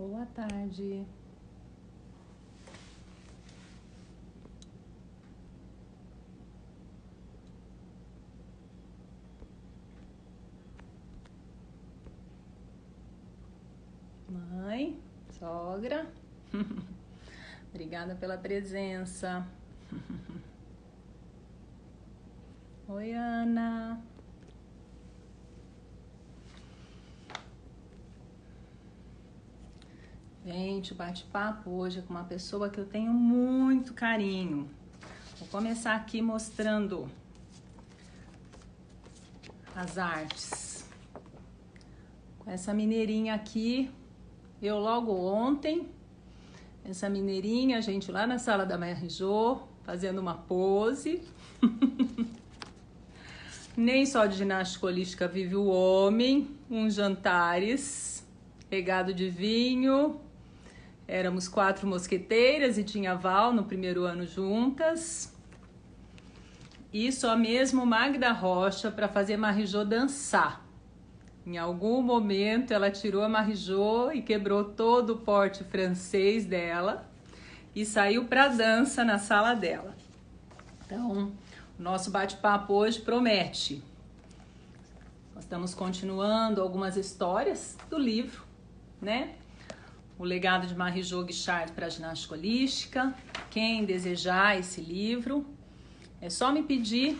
Boa tarde. Mãe, sogra, obrigada pela presença. Oi, Ana. Gente, o bate-papo hoje é com uma pessoa que eu tenho muito carinho. Vou começar aqui mostrando as artes. Com essa mineirinha aqui, eu logo ontem, essa mineirinha, a gente lá na sala da Maia Rijô, fazendo uma pose. Nem só de ginástica holística vive o homem, uns jantares, regado de vinho. Éramos 4 mosqueteiras e tinha Val no primeiro ano juntas. E só mesmo Magda Rocha para fazer Marijô dançar. Em algum momento ela tirou a Marijô e quebrou todo o porte francês dela e saiu para dança na sala dela. Então, o nosso bate-papo hoje promete. Nós estamos continuando algumas histórias do livro, né? O legado de Marijô Guichard para a ginástica holística. Quem desejar esse livro, é só me pedir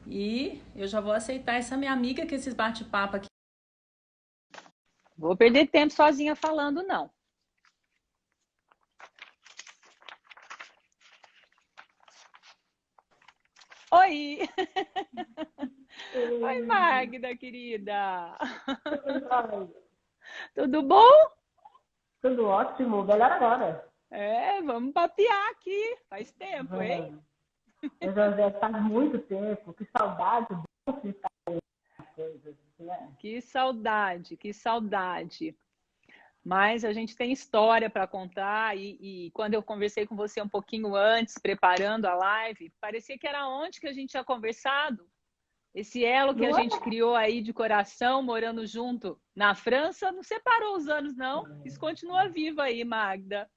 e eu já vou aceitar essa minha amiga que esses bate-papo aqui. Vou perder tempo sozinha falando, não. Oi! Oi, Magda, querida! Tudo bom? Tudo ótimo, melhor agora. Vamos papear aqui. Faz tempo, hein? Eu já faz muito tempo, que saudade de estar as coisas, né? Que saudade, que saudade. Mas a gente tem história para contar e quando eu conversei com você um pouquinho antes, preparando a live, parecia que era onde que a gente tinha conversado. Esse elo que a gente criou aí de coração, morando junto na França, não separou os anos, não. Isso continua vivo aí, Magda.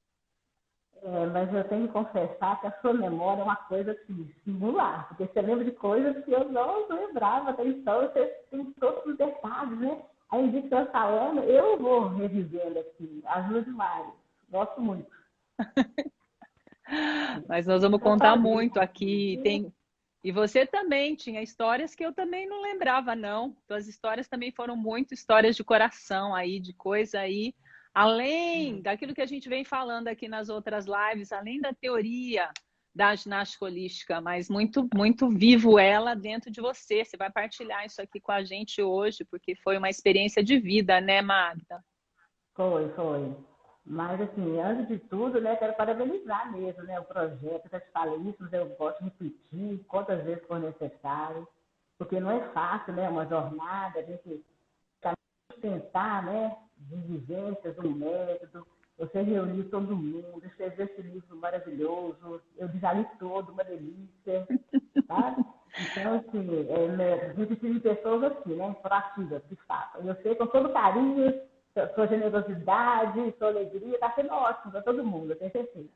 Mas eu tenho que confessar que a sua memória é uma coisa assim, singular, porque você lembra de coisas que eu não lembrava até então, você tem todos os detalhes, né? Aí, em dia que você está falando, eu vou revivendo aqui, ajuda demais, gosto muito. Mas nós vamos contar muito aqui. E você também tinha histórias que eu também não lembrava, não. Suas histórias também foram muito histórias de coração aí, de coisa aí. Além daquilo que a gente vem falando aqui nas outras lives, além da teoria da ginástica holística, mas muito, muito vivo ela dentro de você. Você vai partilhar isso aqui com a gente hoje, porque foi uma experiência de vida, né, Magda? Foi. Mas, assim, antes de tudo, né, quero parabenizar mesmo, né, o projeto. Eu já te falei isso, mas eu gosto de repetir quantas vezes for necessário, porque não é fácil, né, uma jornada, a gente sustentar, né, de vivências, um método, você reunir todo mundo, escrever esse livro maravilhoso, eu já li todo, uma delícia, tá? Então, assim, a gente precisa de pessoas assim, né, proativas, que façam. Eu sei com todo carinho, sua generosidade, sua alegria, está sendo ótimo para todo mundo, eu tenho certeza.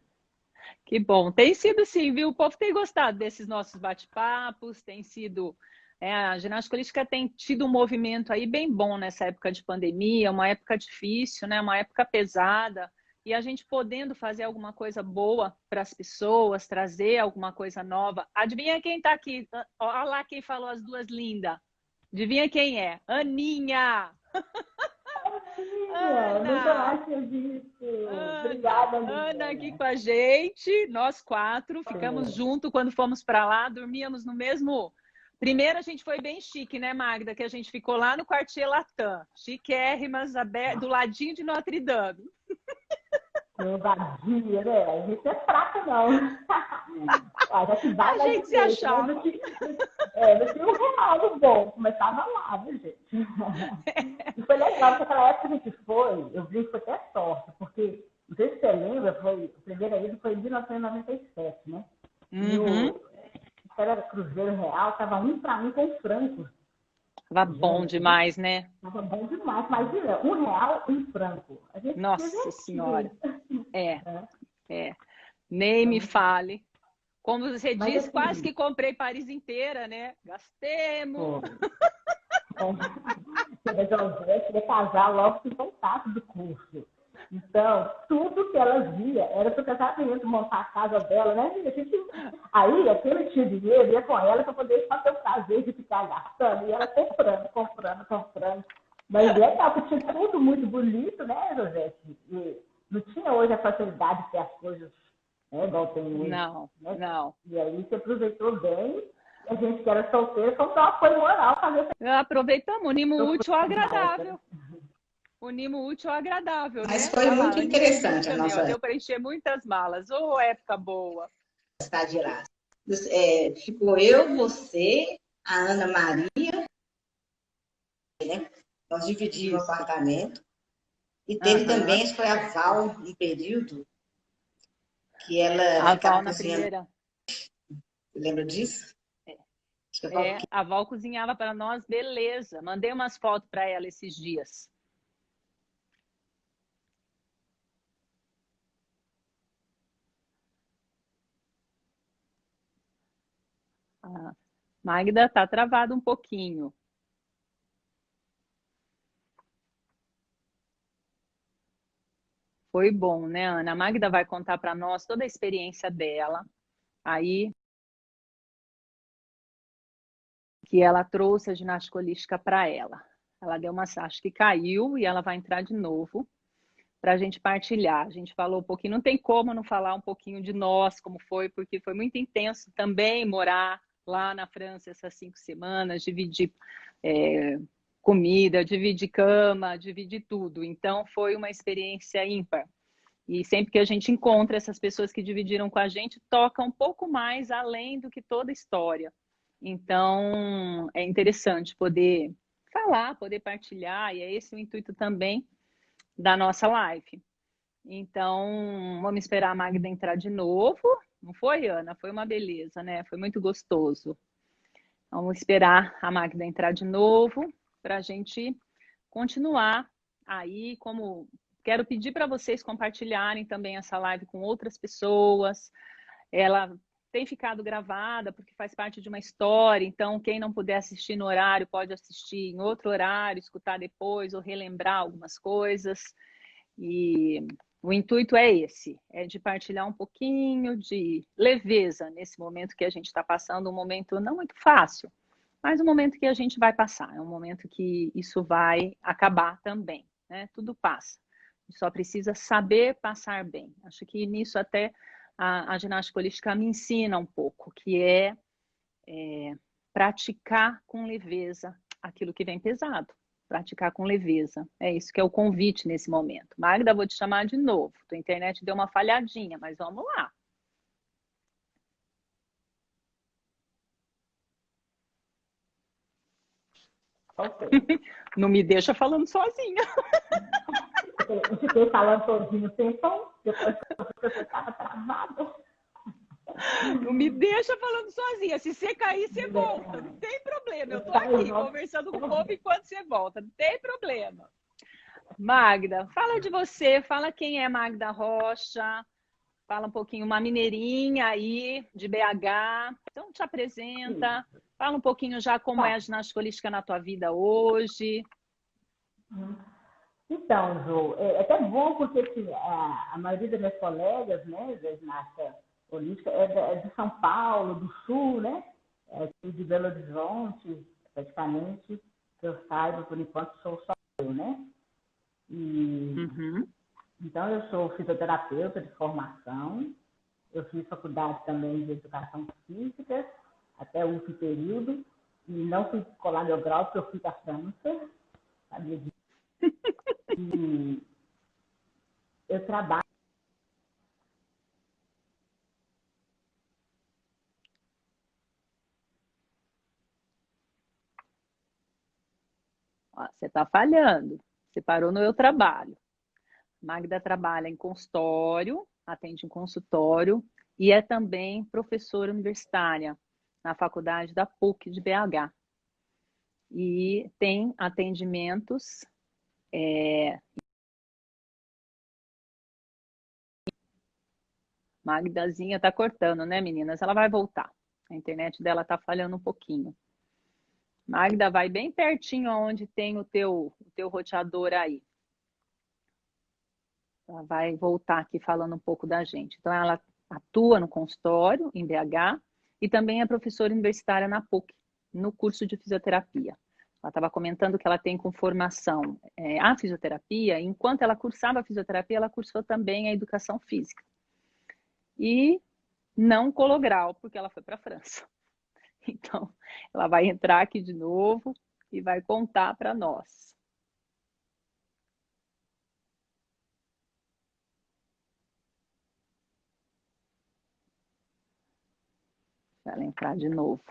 Que bom. Tem sido sim, viu? O povo tem gostado desses nossos bate-papos, tem sido... a ginástica holística tem tido um movimento aí bem bom nessa época de pandemia, uma época difícil, né? Uma época pesada, e a gente podendo fazer alguma coisa boa para as pessoas, trazer alguma coisa nova. Adivinha quem está aqui? Olha lá quem falou as duas lindas. Adivinha quem é? Aninha! Nunca mais disso. Obrigada, Ana aqui com a gente, nós 4 ficamos É. juntos quando fomos para lá, dormíamos no mesmo. Primeiro a gente foi bem chique, né, Magda? Que a gente ficou lá no Quartier Latam, chiquérrimas, do ladinho de Notre Dame. Vadia, né? A gente é fraca, não. Já que vai, a gente se achava. Não tinha um bom, começava lá, né, gente? E foi legal, porque aquela época que a gente foi, eu vi que foi até sorte, porque, não sei se você lembra, o primeiro ida foi em 1997, né? Uhum. E o Cruzeiro Real estava 1-1 com o Franco. Tava bom Gente, demais, né? tava bom demais. Imagina, R$ 1 em franco. A gente Nossa Senhora. divertia. É, Né? é. Nem Foi me muito bom. fale. Como você Mas disse, quase assim, que comprei Paris inteira, né? Gastemos. pô, a José queria casar logo que voltasse do curso. Então, tudo que ela via era para o casamento, montar a casa dela, né? Aí, aquele tinha dinheiro, ia com ela para poder fazer o prazer de ficar gastando. E ela comprando, comprando, comprando. Mas legal, porque tinha tudo muito bonito, né, José? E não tinha hoje a facilidade de ter as coisas, né, igual tem hoje. Não, Né? não. E aí você aproveitou bem. A gente que era solteira, foi uma coisa moral fazer essa Aproveitamos, unimos o útil ao volta, né? agradável. Unimos o útil ao agradável, Mas né? foi Olha lá, muito animei interessante a muito também, ó. nossa Deu para encher muitas malas. Ô, época boa. estadia lá. Ficou eu, você, a Ana Maria, né? Nós dividimos o Isso. apartamento. E teve Aham. também, foi a Val, um período, que ela A Val ficava na cozinhando. primeira. Lembra disso? Acho que a Val A Val cozinhava para nós, beleza. Mandei umas fotos para ela esses dias. A Magda tá travada um pouquinho. Foi bom, né, Ana? A Magda vai contar para nós toda a experiência dela. Aí que ela trouxe a ginástica holística para ela. Ela deu uma, acho que caiu e ela vai entrar de novo para a gente partilhar. A gente falou um pouquinho, não tem como não falar um pouquinho de nós, como foi, porque foi muito intenso também morar lá na França essas 5 semanas, dividir comida, dividir cama, dividir tudo. Então foi uma experiência ímpar. E sempre que a gente encontra essas pessoas que dividiram com a gente, toca um pouco mais além do que toda a história. Então, é interessante poder falar, poder partilhar, e é esse o intuito também da nossa live. Então, vamos esperar a Magda entrar de novo. Não foi, Ana? Foi uma beleza, né? Foi muito gostoso. Vamos esperar a Magda entrar de novo para a gente continuar aí. Como quero pedir para vocês compartilharem também essa live com outras pessoas. Ela tem ficado gravada porque faz parte de uma história, então quem não puder assistir no horário pode assistir em outro horário, escutar depois ou relembrar algumas coisas. E o intuito é esse, é de partilhar um pouquinho de leveza nesse momento que a gente está passando, um momento não muito fácil, mas um momento que a gente vai passar, é um momento que isso vai acabar também, né? Tudo passa. Só precisa saber passar bem. Acho que nisso até a ginástica holística me ensina um pouco, que é praticar com leveza aquilo que vem pesado. Praticar com leveza. É isso que é o convite nesse momento. Magda, vou te chamar de novo. Tua internet deu uma falhadinha, mas vamos lá. Ok. Não me deixa falando sozinha. Eu fiquei falando sozinho sem som, depois que você estava travado. Não me deixa falando sozinha. Se você cair, você volta. Não tem problema. Eu estou aqui conversando com o povo enquanto você volta. Não tem problema. Magda, fala de você. Fala quem é Magda Rocha. Fala um pouquinho, uma mineirinha aí de BH. Então, te apresenta. Fala um pouquinho já como é a ginástica holística na tua vida hoje. Então, Ju, é até bom porque assim, a maioria das minhas colegas, né, da ginástica holística é de São Paulo, do Sul, né? De Belo Horizonte, praticamente, que eu saiba, por enquanto, sou só eu, né? E, Então, eu sou fisioterapeuta de formação, eu fiz faculdade também de educação física, até o último período, e não fui colar meu grau porque eu fui para a França, sabia disso? E eu trabalho. Ó, você está falhando. Você parou no meu trabalho. Magda trabalha em consultório, atende em consultório e é também professora universitária na faculdade da PUC de BH. e tem atendimentos Magdazinha tá cortando, né, meninas? Ela vai voltar. A internet dela tá falhando um pouquinho. Magda, vai bem pertinho onde tem o teu roteador aí. Ela vai voltar aqui falando um pouco da gente. Então, ela atua no consultório, em BH, e também é professora universitária na PUC, no curso de fisioterapia. Ela estava comentando que ela tem com formação a fisioterapia, e enquanto ela cursava a fisioterapia, ela cursou também a educação física. E não colou grau, porque ela foi para a França. Então, ela vai entrar aqui de novo e vai contar para nós. Ela entrar de novo.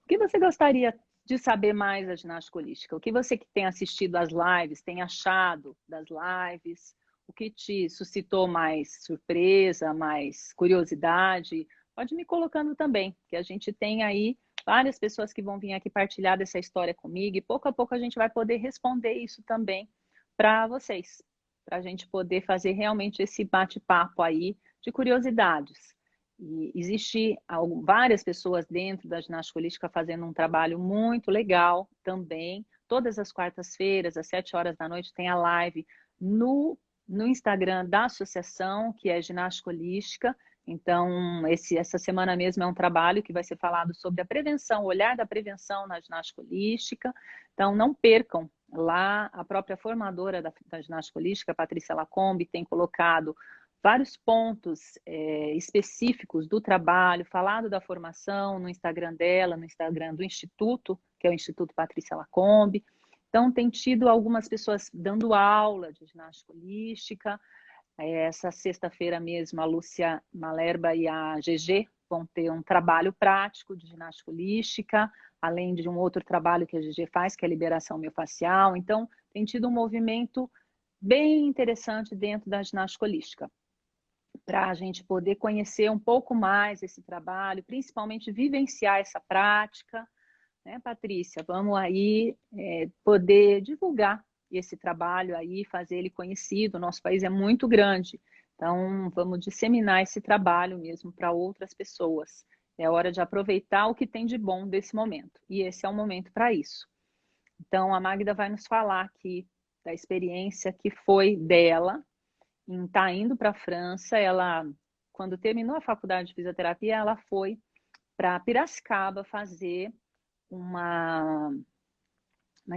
O que você gostaria de saber mais da ginástica holística? O que você que tem assistido às lives, tem achado das lives? O que te suscitou mais surpresa, mais curiosidade? Pode me colocando também, que a gente tem aí várias pessoas que vão vir aqui partilhar dessa história comigo, e pouco a pouco a gente vai poder responder isso também para vocês, para a gente poder fazer realmente esse bate-papo aí de curiosidades. E existe várias pessoas dentro da ginástica holística fazendo um trabalho muito legal também. Todas as quartas-feiras, às 7 horas da noite, tem a live no Instagram da associação, que é Ginástica Holística. Então, essa semana mesmo é um trabalho que vai ser falado sobre a prevenção, o olhar da prevenção na ginástica holística. Então, não percam lá. A própria formadora da ginástica holística, Patrícia Lacombe, tem colocado vários pontos específicos do trabalho, falado da formação no Instagram dela, no Instagram do Instituto, que é o Instituto Patrícia Lacombe. Então, tem tido algumas pessoas dando aula de ginástica holística. Essa sexta-feira mesmo, a Lúcia Malerba e a GG vão ter um trabalho prático de ginástica holística, além de um outro trabalho que a GG faz, que é a liberação miofascial. Então, tem tido um movimento bem interessante dentro da ginástica holística, para a gente poder conhecer um pouco mais esse trabalho, principalmente vivenciar essa prática, né, Patrícia? Vamos aí poder divulgar esse trabalho aí, fazer ele conhecido. O nosso país é muito grande, então vamos disseminar esse trabalho mesmo para outras pessoas. É hora de aproveitar o que tem de bom desse momento, e esse é o momento para isso. Então, a Magda vai nos falar aqui da experiência que foi dela em estar indo para a França. Ela, quando terminou a faculdade de fisioterapia, ela foi para Piracicaba fazer uma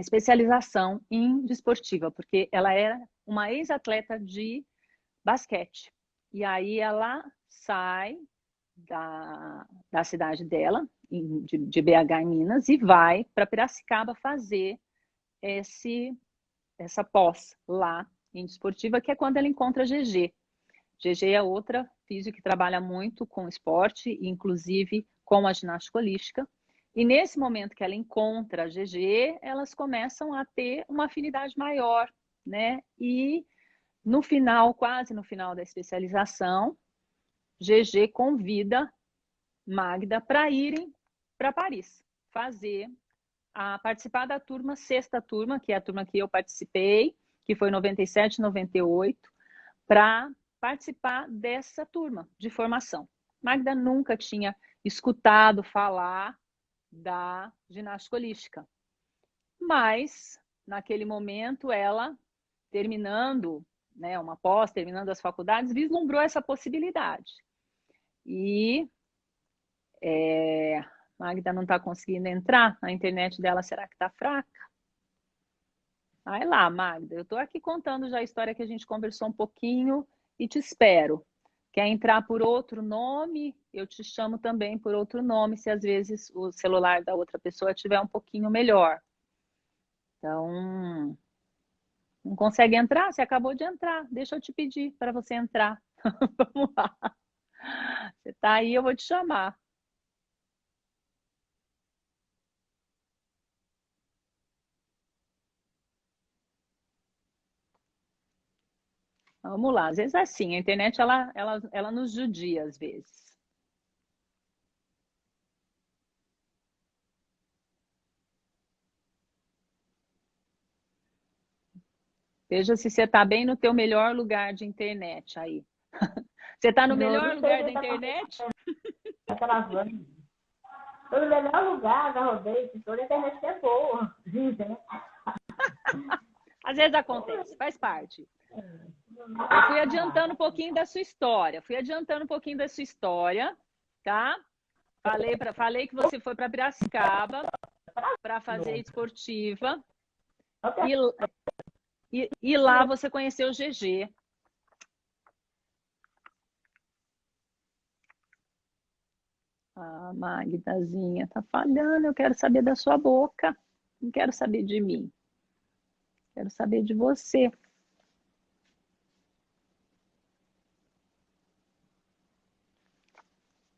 especialização em desportiva, porque ela era uma ex-atleta de basquete. E aí ela sai da cidade dela, de BH, em Minas, e vai para Piracicaba fazer essa pós lá em desportiva, que é quando ela encontra a GG. GG é outra física que trabalha muito com esporte, inclusive com a ginástica holística. E nesse momento que ela encontra a GG, elas começam a ter uma afinidade maior, né? E no final, quase no final da especialização, GG convida Magda para irem para Paris, participar da sexta turma, que é a turma que eu participei, que foi 97, 98, para participar dessa turma de formação. Magda nunca tinha escutado falar da ginástica holística, mas naquele momento ela, terminando, né, uma pós, terminando as faculdades, vislumbrou essa possibilidade. E Magda não está conseguindo entrar, a internet dela será que está fraca? Vai lá, Magda, eu estou aqui contando já a história que a gente conversou um pouquinho e te espero. Quer entrar por outro nome? Eu te chamo também por outro nome, se às vezes o celular da outra pessoa estiver um pouquinho melhor. Então, não consegue entrar? Você acabou de entrar. Deixa eu te pedir para você entrar. Vamos lá. Você está aí, eu vou te chamar. Vamos lá. Às vezes é assim, a internet ela nos judia às vezes. Veja se você está bem no teu melhor lugar de internet aí. Você está no melhor lugar da internet? Aquelas vans. Tô no melhor lugar, já rodei, toda a internet é boa, dizem, né? Às vezes acontece, faz parte. Eu fui adiantando um pouquinho da sua história. Tá? Falei que você foi para Piracicaba para fazer esportiva. E lá você conheceu o GG. Ah, Magdazinha, tá falhando. Eu quero saber da sua boca. Não quero saber de mim. Quero saber de você.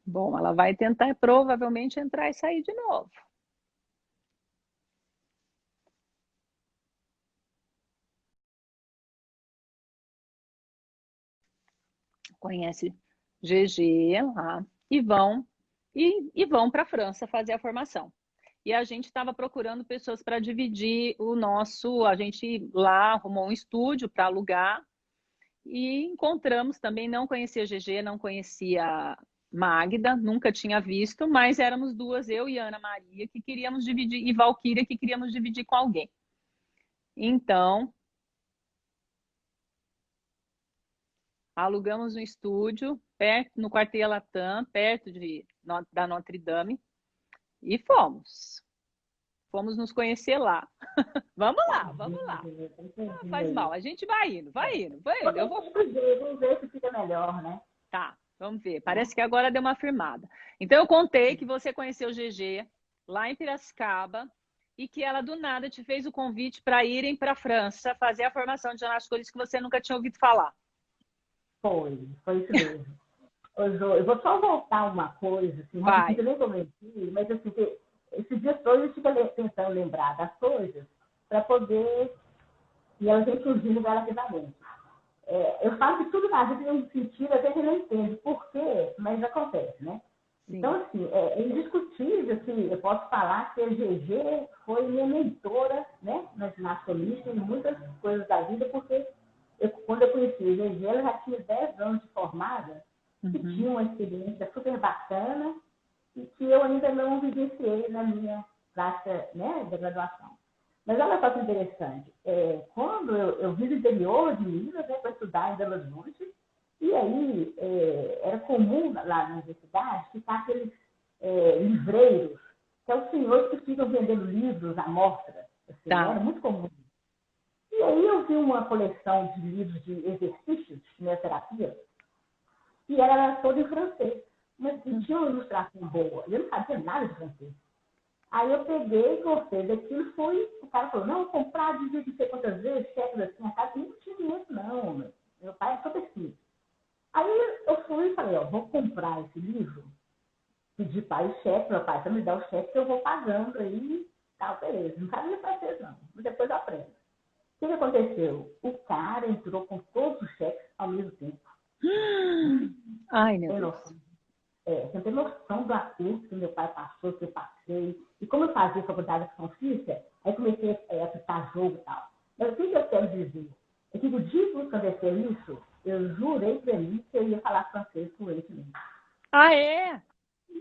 Bom, ela vai tentar provavelmente entrar e sair de novo. Conhece GG lá e vão para a França fazer a formação. E a gente estava procurando pessoas para dividir o nosso. A gente lá arrumou um estúdio para alugar e encontramos também. Não conhecia GG, não conhecia Magda, nunca tinha visto, mas éramos duas, eu e Ana Maria, que queríamos dividir, e Valquíria, que queríamos dividir com alguém. Então, alugamos um estúdio perto, no Quartier Latam, perto da Notre Dame, e fomos. Fomos nos conhecer lá. Vamos lá. Não faz mal, a gente vai indo. Eu vou... Vamos ver se fica melhor, né? Tá, vamos ver. Parece que agora deu uma firmada. Então, eu contei que você conheceu o GG lá em Piracicaba e que ela, do nada, te fez o convite para irem para a França fazer a formação de ginástica que você nunca tinha ouvido falar. Foi isso mesmo. Eu vou só voltar uma coisa, assim, eu nem comentei, mas assim, esses dias todos eu fico tentando lembrar das coisas para poder, e elas vêm surgindo relativamente. Eu falo que tudo na vida tem um sentido, até que eu não entendo por quê, mas acontece, né? Sim. Então, assim, é indiscutível que eu posso falar que a GG foi minha mentora, né, na ginástica holística, em muitas coisas da vida, porque quando eu conheci a GG, ela já tinha 10 anos de formada, que tinha uma experiência super bacana e que eu ainda não vivenciei na minha prática, né, da graduação. Mas olha só que interessante, quando eu vim do interior de Minas, né, para estudar em Belo Horizonte, e aí era comum lá na universidade ficar aqueles livreiros, que são os senhores que ficam vendendo livros à mostra, assim, tá. Era muito comum. E aí eu vi uma coleção de livros de exercícios de quimioterapia, e ela era toda em francês, mas tinha uma ilustração boa, eu não sabia nada de francês. Aí eu peguei, gostei daquilo, o cara falou, não, comprar, dizer não sei quantas vezes, cheques assim, a casa, não tinha dinheiro, não, meu pai é super simples. Aí eu fui e falei, vou comprar esse livro, pedi pai o cheque, meu pai, você me dá o cheque que eu vou pagando aí, tal, beleza. Não sabia francês, não, mas depois eu aprendo. O que aconteceu? O cara entrou com todos os cheques ao mesmo tempo. Ai, meu Deus. Você não tem noção do aperto que meu pai passou, que eu passei. E como eu fazia faculdade de São Física, aí comecei a aplicar jogo e tal. Mas o que eu quero dizer? É que o dia que aconteceu isso, eu jurei pra mim que eu ia falar francês fluentemente. Ah, é?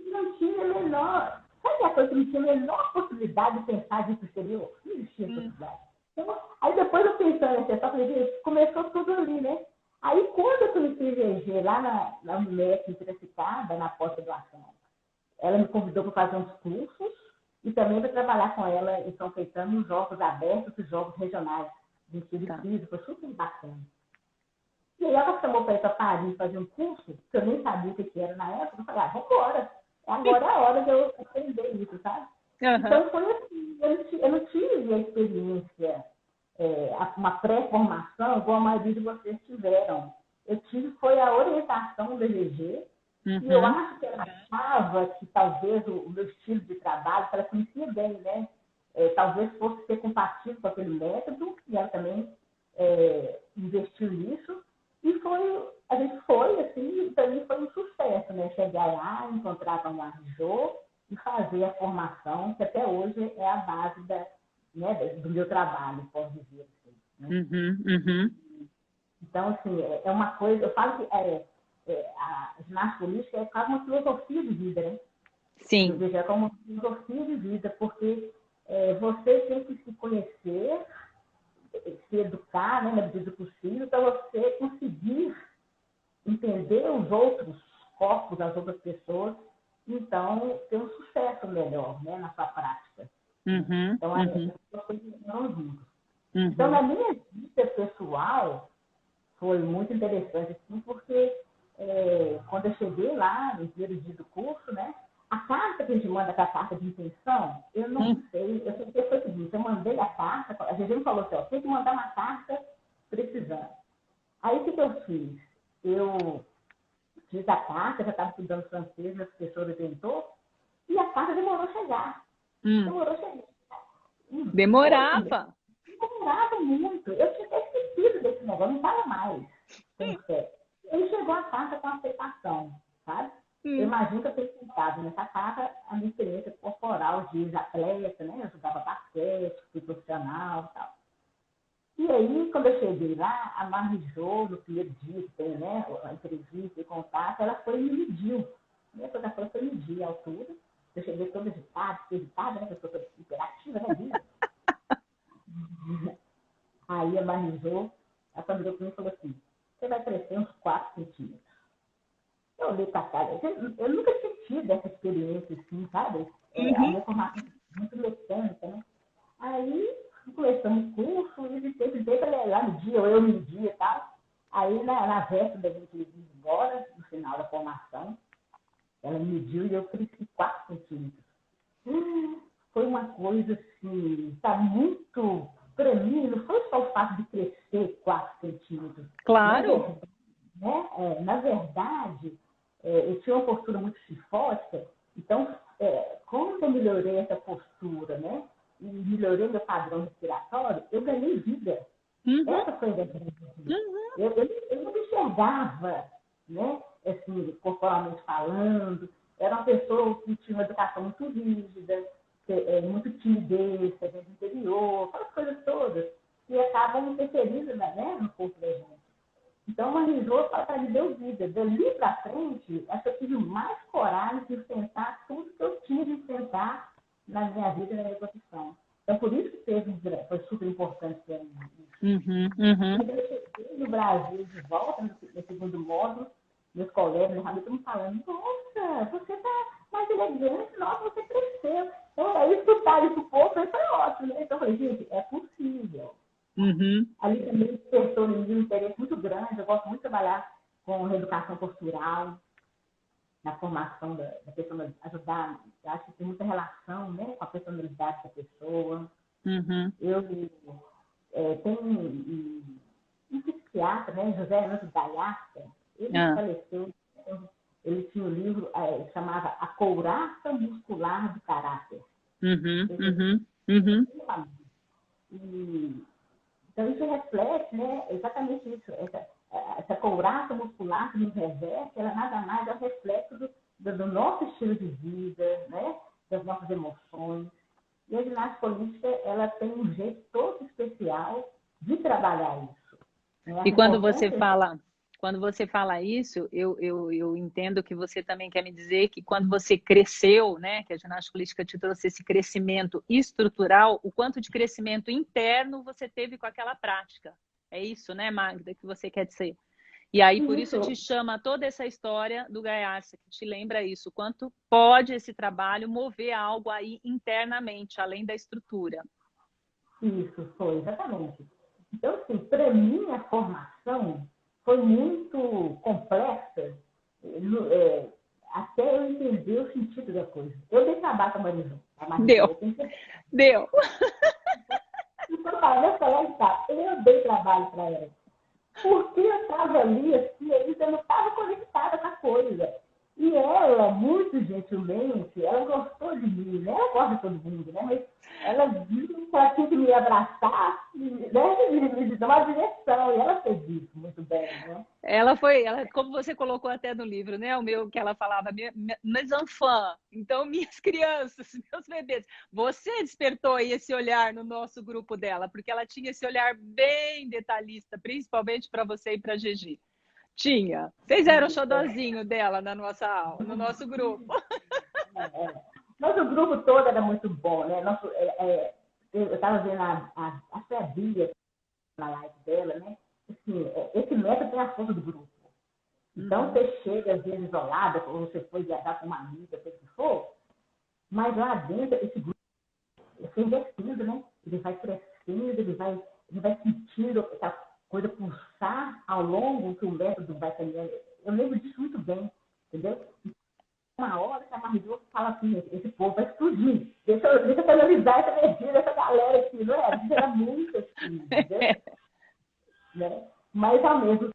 Não tinha a menor... Sabe a coisa que não tinha a menor possibilidade de pensar de ir pro exterior? Não existia possibilidade. Então, aí depois eu pensando nessa história, falei, gente, começou tudo ali, né? Aí, quando eu conheci a GG lá na UNEC, em Piracicaba, na pós-graduação, ela me convidou para fazer uns cursos e também para trabalhar com ela em São Caetano nos jogos abertos e jogos regionais de ensino físico, foi super bacana. E aí ela chamou para ir para Paris fazer um curso, que eu nem sabia o que era na época, eu falei, vamos embora. Agora é a hora de eu aprender isso, sabe? Então, foi assim, eu não tive a experiência... uma pré-formação, igual a maioria de vocês tiveram. Eu tive, foi a orientação da GG, e eu acho que ela achava que talvez o meu estilo de trabalho, que ela conhecia bem, né? Talvez fosse ser compatível com aquele método, e ela também investiu nisso, e a gente foi, assim, para mim foi um sucesso, né? Chegar lá, encontrar com a Jô e fazer a formação, que até hoje é a base do meu trabalho, posso dizer assim. né? Uhum. Então, assim, é uma coisa, eu falo que a ginástica holística é quase uma filosofia de vida, né? Eu Sim. vejo como uma filosofia de vida, porque você tem que se conhecer, se educar, né, na medida do possível, para você conseguir entender os outros corpos, as outras pessoas, então ter um sucesso melhor, né, na sua prática. Então, as coisas não juntas. Então, na minha vida pessoal, foi muito interessante, assim, porque quando eu cheguei lá, no primeiro dia do curso, né, a carta que a gente manda, com a carta de intenção, eu não sei, eu sei que foi o seguinte, eu mandei a carta, a GG me falou assim, ó, tem que mandar uma carta precisando. Aí, o que eu fiz? Eu fiz a carta, já estava estudando francês, minha professora tentou, e a carta demorou a chegar. Demorou a chegar. Demorava. Demorava muito. Eu tinha até esquecido desse negócio, não estava mais. Tem fé. Aí chegou a carta com aceitação, sabe? Eu imagino que eu tenho sentado nessa carta a minha experiência corporal de atleta, né? Eu jogava basquete, fui profissional e tal. E aí, quando eu cheguei lá, a Marlijô, no primeiro dia que tem, né, a entrevista e contato, ela foi e me mediu. Minha professora foi medir a altura. Eu cheguei toda agitada, né? Eu sou toda hiperativa, né? Vida. Aí a Marlijô, ela virou para mim e falou assim, você vai crescer uns 4 centímetros. Eu olhei para cá, eu nunca tinha tido essa experiência assim, sabe? A minha formação é muito mecânica, né? Aí começamos o curso, e tentei para lá no dia, ou eu no dia e tal. Aí na véspera da gente ir embora, no final da formação, ela mediu e eu cresci 4 centímetros. Foi uma coisa assim, tá muito, para mim, não foi só o fato de crescer 4 centímetros. Claro. Na verdade, eu tinha uma postura muito cifótica, então, como eu melhorei essa postura, né, e melhorei meu padrão respiratório, eu ganhei vida. Essa foi a grande vida. Eu não me enxergava, né, assim, corporalmente falando, era uma pessoa que tinha uma educação muito rígida, muito timidez, do interior, aquelas coisas todas, que acabam interferindo, né, no corpo da gente. Então, uma risou para me deu vida. Dali para frente, acho que eu tive mais coragem de enfrentar tudo que eu tinha de enfrentar na minha vida e na minha profissão. Então, por isso que foi super importante para mim. Quando eu cheguei no Brasil de volta, no segundo módulo, meus colegas realmente me falando, nossa, você está mais elegante, nossa, você cresceu. Então, aí escutar isso um pouco, aí foi ótimo, né? Então, eu falei, gente, é possível. Ali também despertou em mim um interesse muito grande. Eu gosto muito de trabalhar com reeducação postural, na formação da pessoa, ajudar. Eu acho que tem muita relação, né, com a personalidade da pessoa. Eu tenho um psiquiatra, né, José Anjo Galharca, ele faleceu. Ele tinha um livro que chamava A Couraça Muscular do Caráter. Então, isso reflete, né, exatamente isso. Essa couraça muscular que nos reveste, ela nada mais é o reflexo do nosso estilo de vida, né, das nossas emoções. E a ginástica holística, ela tem um jeito todo especial de trabalhar isso. Né? E quando você fala isso, eu entendo que você também quer me dizer que quando você cresceu, né, que a ginástica holística te trouxe esse crescimento estrutural, o quanto de crescimento interno você teve com aquela prática. É isso, né, Magda, que você quer dizer? E aí, por isso te chama toda essa história do Gaiarsa, que te lembra isso. Quanto pode esse trabalho mover algo aí internamente, além da estrutura. Isso, foi, exatamente. Então, assim, para mim, a formação foi muito complexa, até eu entender o sentido da coisa. Eu dei trabalho com a Marizão. Deu. Eu dei trabalho para ela. Porque eu estava ali, assim, eu não estava conectada com a coisa. E ela, muito gentilmente, ela gostou de mim, né? Ela gosta de todo mundo, né? Mas ela viu que ela tinha que me abraçar, né? Me dar uma direção. E ela fez isso muito bem, né? Como você colocou até no livro, né? O meu, que ela falava, mes enfants, então minhas crianças, meus bebês. Você despertou aí esse olhar no nosso grupo dela, porque ela tinha esse olhar bem detalhista, principalmente para você e para Gigi. Tinha. Vocês eram o xodózinho dela na nossa aula, no nosso grupo. Mas o grupo todo era muito bom, né? Eu estava vendo a Bia na live dela, né? Assim, esse método tem a força do grupo. Então, você chega, às vezes, isolada, ou você foi viajar com uma amiga, seja o que for, mas lá dentro, esse grupo é investindo, né? Ele vai crescendo, ele vai sentindo essa coisa pulsar ao longo que o método vai caminhando. Eu lembro disso muito bem, entendeu? Uma hora que a Marilô fala assim, esse povo vai explodir. Deixa eu canalizar essa energia dessa galera aqui, não é? Isso era muito assim, entendeu? Né? Mas, ao mesmo tempo,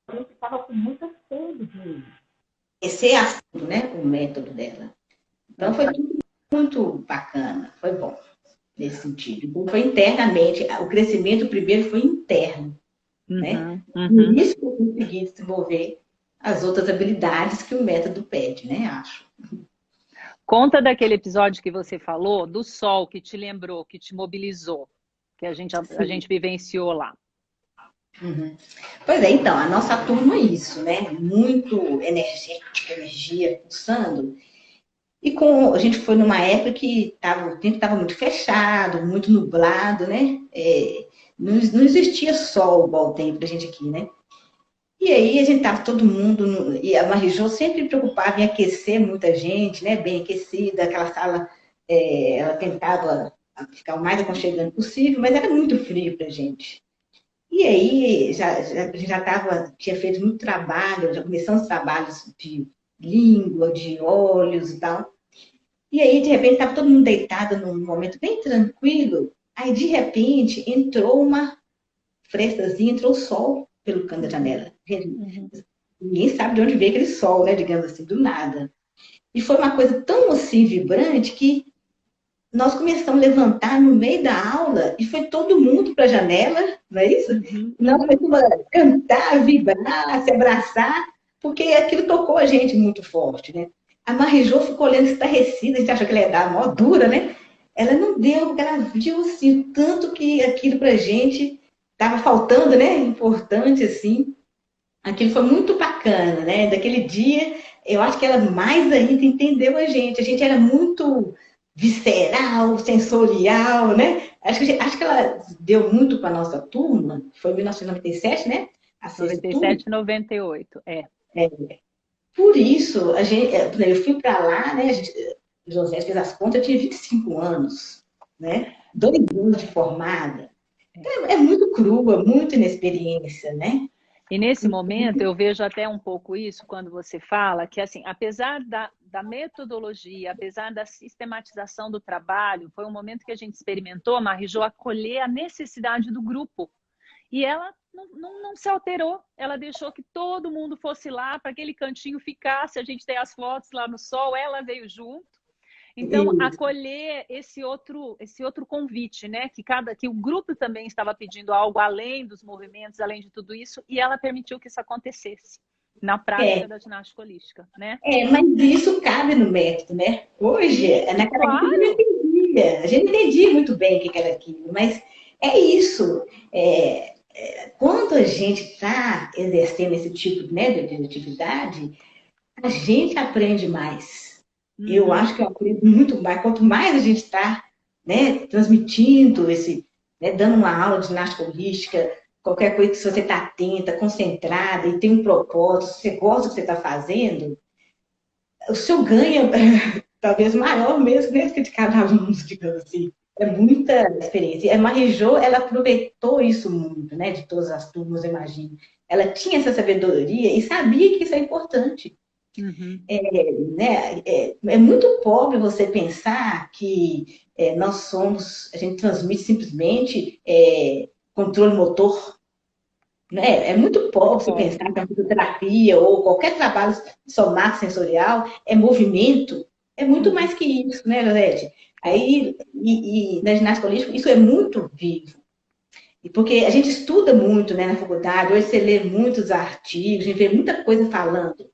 a gente estava com muita sede de Esse é a fundo, né? O método dela. Então, foi tudo muito bacana. Foi bom, nesse sentido. Então, foi internamente. O crescimento primeiro foi interno, né? E isso que eu consegui desenvolver as outras habilidades que o método pede, né? Acho. Conta daquele episódio que você falou, do sol que te lembrou, que te mobilizou, que a gente vivenciou lá. Pois é, então, a nossa turma é isso, né? Muito energética, energia pulsando. E a gente foi numa época que o tempo estava muito fechado, muito nublado, né? Não existia sol igual tem pra gente aqui, né? E aí a gente estava todo mundo, e a Marijô sempre preocupava em aquecer muita gente, né? Bem aquecida, aquela sala, ela tentava ficar o mais aconchegante possível, mas era muito frio pra gente. E aí a gente tinha feito muito trabalho, já começamos trabalhos de língua, de olhos e tal. E aí, de repente, estava todo mundo deitado num momento bem tranquilo. Aí, de repente, entrou uma frestazinha, entrou o sol pelo canto da janela. Ninguém sabe de onde veio aquele sol, né? Digamos assim, do nada. E foi uma coisa tão assim vibrante que nós começamos a levantar no meio da aula e foi todo mundo para a janela, não é isso? Nós começamos a cantar, vibrar, se abraçar, porque aquilo tocou a gente muito forte, né? A Marijô ficou olhando estarrecida, a gente achou que ela ia dar mó dura, né? Ela não deu, porque ela viu assim, tanto que aquilo pra gente estava faltando, né? Importante, assim. Aquilo foi muito bacana, né? Daquele dia, eu acho que ela mais ainda entendeu a gente. A gente era muito visceral, sensorial, né? Acho que ela deu muito para a nossa turma. Foi em 1997, né? 97 e 98, Por isso, eu fui para lá, né? José fez as contas, eu tinha 25 anos, né? 2 anos de formada. Então, é muito crua, muita inexperiência, né? E nesse momento eu vejo até um pouco isso quando você fala que, assim, apesar da metodologia, apesar da sistematização do trabalho, foi um momento que a gente experimentou, a Marijô, acolher a necessidade do grupo. E ela não se alterou, ela deixou que todo mundo fosse lá, para aquele cantinho ficasse, a gente tem as fotos lá no sol, ela veio junto. Então, acolher esse outro convite, né? Que o grupo também estava pedindo algo além dos movimentos, além de tudo isso, e ela permitiu que isso acontecesse na prática da ginástica holística, né? Mas isso cabe no método, né? Hoje, naquela época, a gente não entendia muito bem o que era aquilo, mas é isso. Quando a gente está exercendo esse tipo, né, de atividade, a gente aprende mais. Eu acho que eu aprendo muito mais. Quanto mais a gente está, né, transmitindo né, dando uma aula de ginástica holística, qualquer coisa que você está atenta, concentrada e tem um propósito, você gosta do que você está fazendo, o seu ganho é talvez maior mesmo que de cada aluno, digamos assim. É muita experiência. E a Marijô, ela aproveitou isso muito, né, de todas as turmas, eu imagino. Ela tinha essa sabedoria e sabia que isso é importante. É muito pobre você pensar que a gente transmite simplesmente controle motor. Né? É muito pobre você pensar que a fisioterapia ou qualquer trabalho somático sensorial é movimento. É muito mais que isso, né, Josete? Aí, e na ginástica holística, isso é muito vivo. E porque a gente estuda muito, né, na faculdade, hoje você lê muitos artigos, a gente vê muita coisa falando,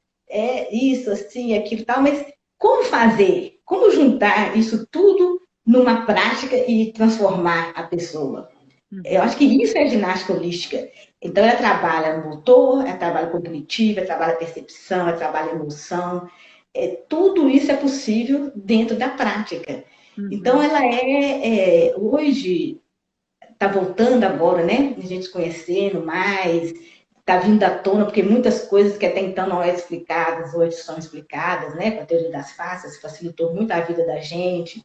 isso, assim, aquilo e tal, mas como fazer? Como juntar isso tudo numa prática e transformar a pessoa? Eu acho que isso é ginástica holística. Então, ela trabalha motor, ela trabalha cognitivo, ela trabalha percepção, ela trabalha emoção. Tudo isso é possível dentro da prática. Então, ela hoje, está voltando agora, né? A gente conhecendo mais, está vindo à tona, porque muitas coisas que até então não eram explicadas, hoje são explicadas, né? Com a teoria das faces, facilitou muito a vida da gente.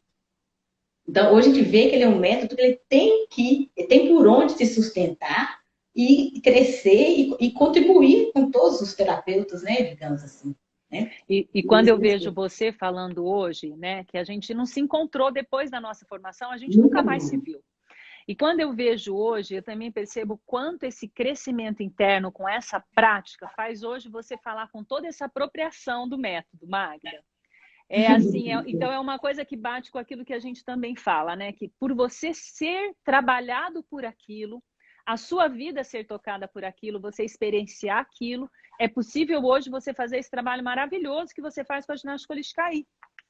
Então, hoje a gente vê que ele é um método que ele tem por onde se sustentar e crescer e contribuir com todos os terapeutas, né? Digamos assim. Né? E quando eu vejo você falando hoje, né, que a gente não se encontrou depois da nossa formação, a gente nunca mais se viu. E quando eu vejo hoje, eu também percebo quanto esse crescimento interno com essa prática faz hoje você falar com toda essa apropriação do método, Magda. Então é uma coisa que bate com aquilo que a gente também fala, né? Que por você ser trabalhado por aquilo, a sua vida ser tocada por aquilo, você experienciar aquilo, é possível hoje você fazer esse trabalho maravilhoso que você faz com a ginástica holística aí,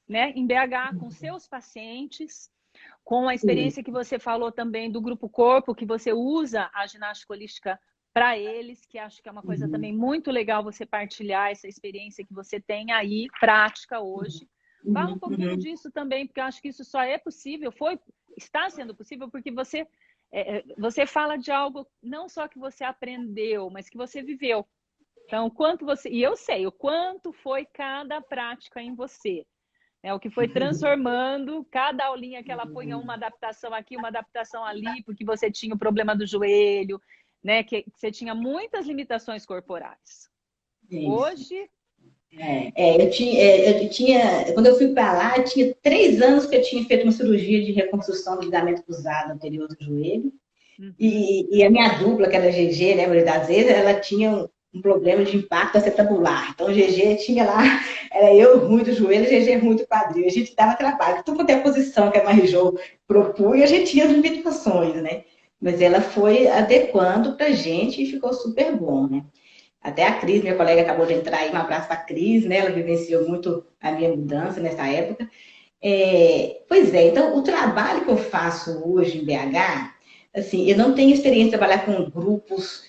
né? Em BH, com seus pacientes, com a experiência que você falou também do Grupo Corpo, que você usa a ginástica holística para eles, que acho que é uma coisa também muito legal você partilhar essa experiência que você tem aí, prática hoje. Fala um pouquinho disso também, porque eu acho que isso só é possível, está sendo possível, porque você fala de algo não só que você aprendeu, mas que você viveu. Então, e eu sei o quanto foi cada prática em você. O que foi transformando, cada aulinha que ela punha uma adaptação aqui, uma adaptação ali, porque você tinha o problema do joelho, né? Que você tinha muitas limitações corporais. Isso. Hoje... eu tinha, quando eu fui para lá, eu tinha 3 anos que eu tinha feito uma cirurgia de reconstrução do ligamento cruzado anterior do joelho. E a minha dupla, que era a GG, né, maioria das vezes, ela tinha um problema de impacto acetabular. Então, o GG tinha lá, era eu ruim do joelho, o GG ruim do quadril. A gente dava trabalho. Tudo quanto é a posição que a Marijô propunha, a gente tinha as limitações, né? Mas ela foi adequando para a gente e ficou super bom, né? Até a Cris, minha colega, acabou de entrar aí, um abraço para a Cris, né? Ela vivenciou muito a minha mudança nessa época. Pois é, então, o trabalho que eu faço hoje em BH, assim, eu não tenho experiência de trabalhar com grupos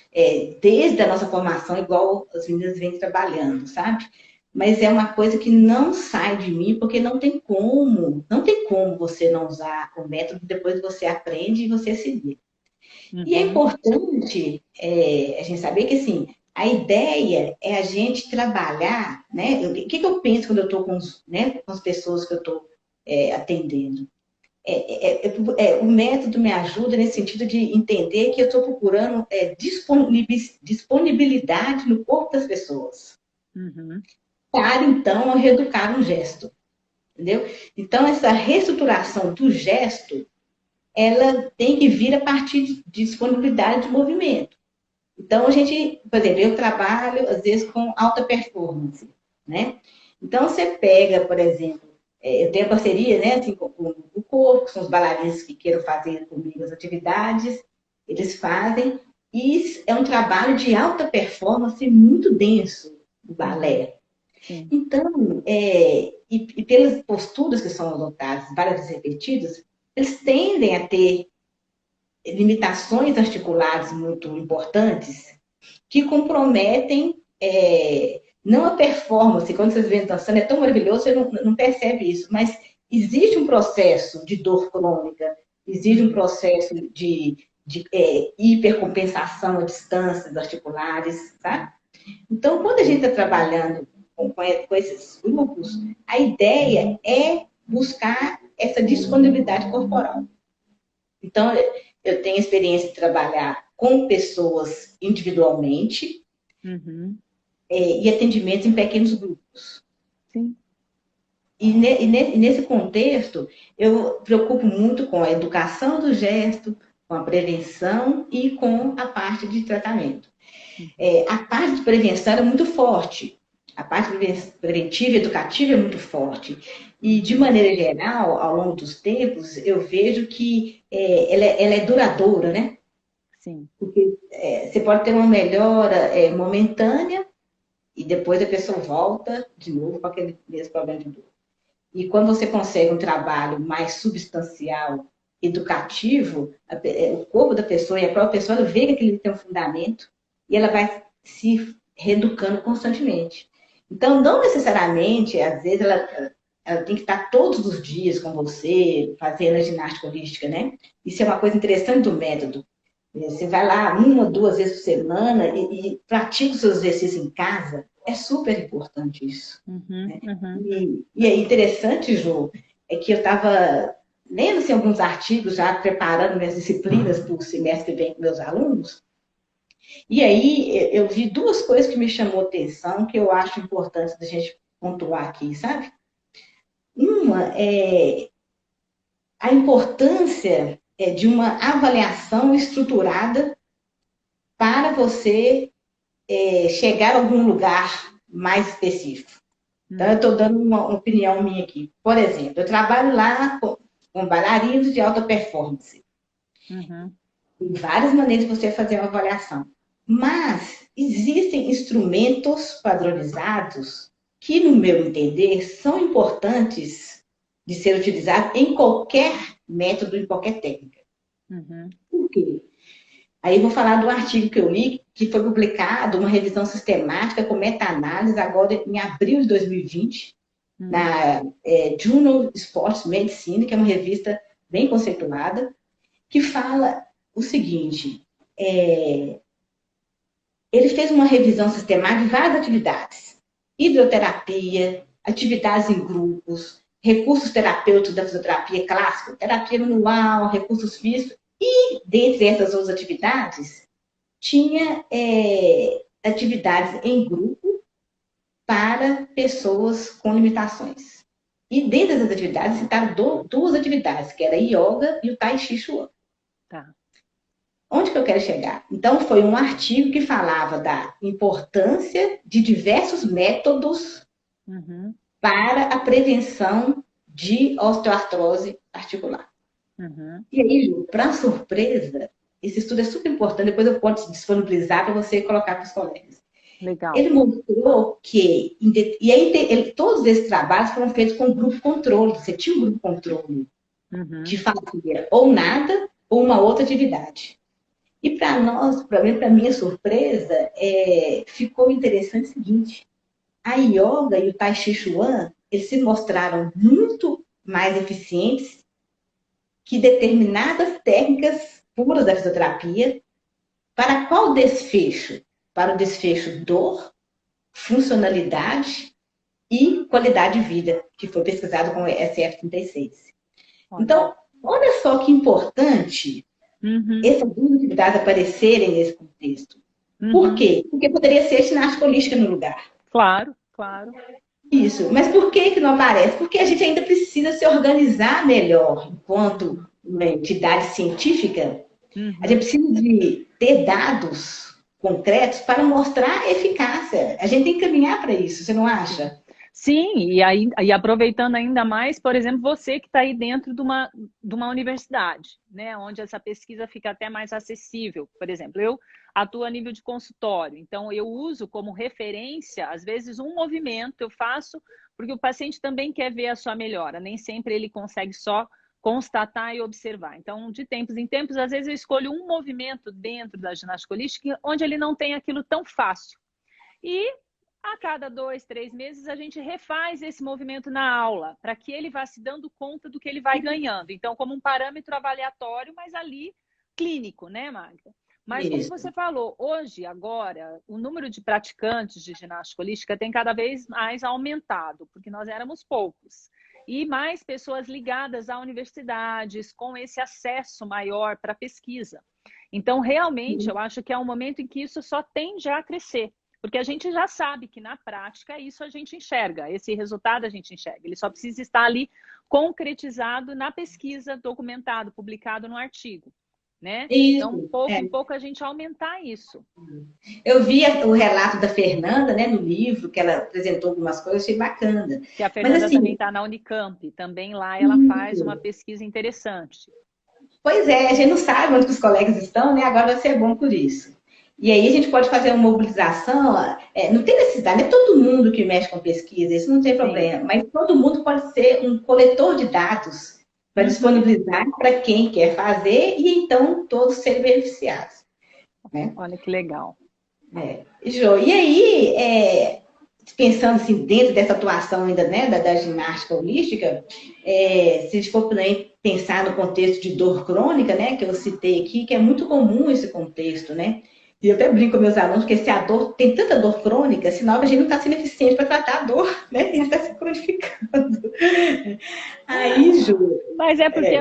desde a nossa formação, igual as meninas vêm trabalhando, sabe? Mas é uma coisa que não sai de mim, porque não tem como você não usar o método, depois você aprende e você seguir. E é importante a gente saber que, assim, a ideia é a gente trabalhar, né? O que eu penso quando eu estou com as pessoas que eu estou atendendo? O método me ajuda nesse sentido de entender que eu estou procurando disponibilidade no corpo das pessoas. Para, então, reeducar um gesto. Entendeu? Então, essa reestruturação do gesto, ela tem que vir a partir de disponibilidade de movimento. Então, a gente, por exemplo, eu trabalho, às vezes, com alta performance, né? Então, você pega, por exemplo, eu tenho parceria, né, assim, com o corpo, que são os bailarinos que queiram fazer comigo as atividades, eles fazem, e é um trabalho de alta performance muito denso, do balé. Então, e pelas posturas que são adotadas, várias vezes repetidas, eles tendem a ter limitações articulares muito importantes que comprometem não a performance. Quando vocês vêm dançando, é tão maravilhoso, você não percebe isso, mas existe um processo de dor crônica, existe um processo de hipercompensação a distâncias articulares, tá? Então, quando a gente está trabalhando com esses grupos, a ideia é buscar essa disponibilidade corporal. Então, eu tenho experiência de trabalhar com pessoas individualmente e atendimentos em pequenos grupos. Sim. E nesse contexto, eu preocupo muito com a educação do gesto, com a prevenção e com a parte de tratamento. A parte de prevenção é muito forte. A parte preventiva e educativa é muito forte. E, de maneira geral, ao longo dos tempos, eu vejo que ela é duradoura, né? Sim. Porque você pode ter uma melhora momentânea e depois a pessoa volta de novo com aquele mesmo problema de dor. E quando você consegue um trabalho mais substancial, educativo, o corpo da pessoa e a própria pessoa ela vê que aquilo tem um fundamento e ela vai se reeducando constantemente. Então, não necessariamente, às vezes, ela tem que estar todos os dias com você, fazendo a ginástica holística, né? Isso é uma coisa interessante do método. Você vai lá 1 ou 2 vezes por semana e pratica os seus exercícios em casa. É super importante isso. Né? E é interessante, Ju, é que eu estava lendo assim, alguns artigos já preparando minhas disciplinas para o semestre que vem com meus alunos. E aí eu vi 2 coisas que me chamou a atenção, que eu acho importante da gente pontuar aqui, sabe? Uma é a importância de uma avaliação estruturada para você chegar a algum lugar mais específico. Então, eu estou dando uma opinião minha aqui. Por exemplo, eu trabalho lá com bailarinos de alta performance. Tem várias maneiras de você fazer uma avaliação. Mas existem instrumentos padronizados que, no meu entender, são importantes de ser utilizados em qualquer método, em qualquer técnica. Por quê? Aí eu vou falar do artigo que eu li, que foi publicado, uma revisão sistemática com meta-análise, agora em abril de 2020, na Journal Sports Medicine, que é uma revista bem conceituada, que fala o seguinte, ele fez uma revisão sistemática de várias atividades, hidroterapia, atividades em grupos, recursos terapêuticos da fisioterapia clássica, terapia manual, recursos físicos, e dentre essas outras atividades, tinha atividades em grupo para pessoas com limitações. E dentro dessas atividades, citaram 2 atividades, que era yoga e o tai chi chuan. Tá. Onde que eu quero chegar? Então, foi um artigo que falava da importância de diversos métodos para a prevenção de osteoartrose articular. E aí, para surpresa, esse estudo é super importante, depois eu posso disponibilizar para você colocar para os colegas. Legal. Ele mostrou que, todos esses trabalhos foram feitos com grupo controle, você tinha um grupo controle que fazia ou nada ou uma outra atividade. E para minha surpresa, ficou interessante o seguinte, a yoga e o tai chi chuan, eles se mostraram muito mais eficientes que determinadas técnicas puras da fisioterapia, para qual desfecho? Para o desfecho dor, funcionalidade e qualidade de vida, que foi pesquisado com o SF36. Então, olha só que importante essas 2 atividades aparecerem nesse contexto. Por quê? Porque poderia ser ginástica holística no lugar. Claro, claro. Isso. Mas por que não aparece? Porque a gente ainda precisa se organizar melhor enquanto uma entidade científica. A gente precisa de ter dados concretos para mostrar a eficácia. A gente tem que caminhar para isso, você não acha? Sim, e aproveitando ainda mais, por exemplo, você que está aí dentro de uma universidade, né, onde essa pesquisa fica até mais acessível. Por exemplo, eu atuo a nível de consultório, então eu uso como referência, às vezes, um movimento, eu faço, porque o paciente também quer ver a sua melhora, nem sempre ele consegue só constatar e observar. Então, de tempos em tempos, às vezes eu escolho um movimento dentro da ginástica holística onde ele não tem aquilo tão fácil. E a cada 2, 3 meses, a gente refaz esse movimento na aula, para que ele vá se dando conta do que ele vai ganhando. Então, como um parâmetro avaliatório, mas ali clínico, né, Magda? Mas, como você falou, hoje, agora, o número de praticantes de ginástica holística tem cada vez mais aumentado, porque nós éramos poucos. E mais pessoas ligadas a universidades, com esse acesso maior para pesquisa. Então, realmente, eu acho que é um momento em que isso só tende a crescer. Porque a gente já sabe que na prática isso a gente enxerga, esse resultado a gente enxerga. Ele só precisa estar ali concretizado na pesquisa, documentado, publicado no artigo. Né? Isso, então, pouco em pouco a gente aumentar isso. Eu vi o relato da Fernanda, né, no livro, que ela apresentou algumas coisas, achei bacana. Que a Fernanda também está na Unicamp, também lá ela faz uma pesquisa interessante. Pois é, a gente não sabe onde que os colegas estão, né? Agora vai ser bom por isso. E aí a gente pode fazer uma mobilização, não tem necessidade, não é todo mundo que mexe com pesquisa, isso não tem Sim. problema, mas todo mundo pode ser um coletor de dados para disponibilizar para quem quer fazer e então todos serem beneficiados, né? Olha que legal. Jô, e aí, pensando assim, dentro dessa atuação ainda, né, da ginástica holística, se a gente for também pensar no contexto de dor crônica, né, que eu citei aqui, que é muito comum esse contexto, né? E eu até brinco com meus alunos, porque se a dor tem tanta dor crônica, sinal que a gente não está sendo eficiente para tratar a dor, né? A gente está se cronificando. Aí, Ju. Mas é porque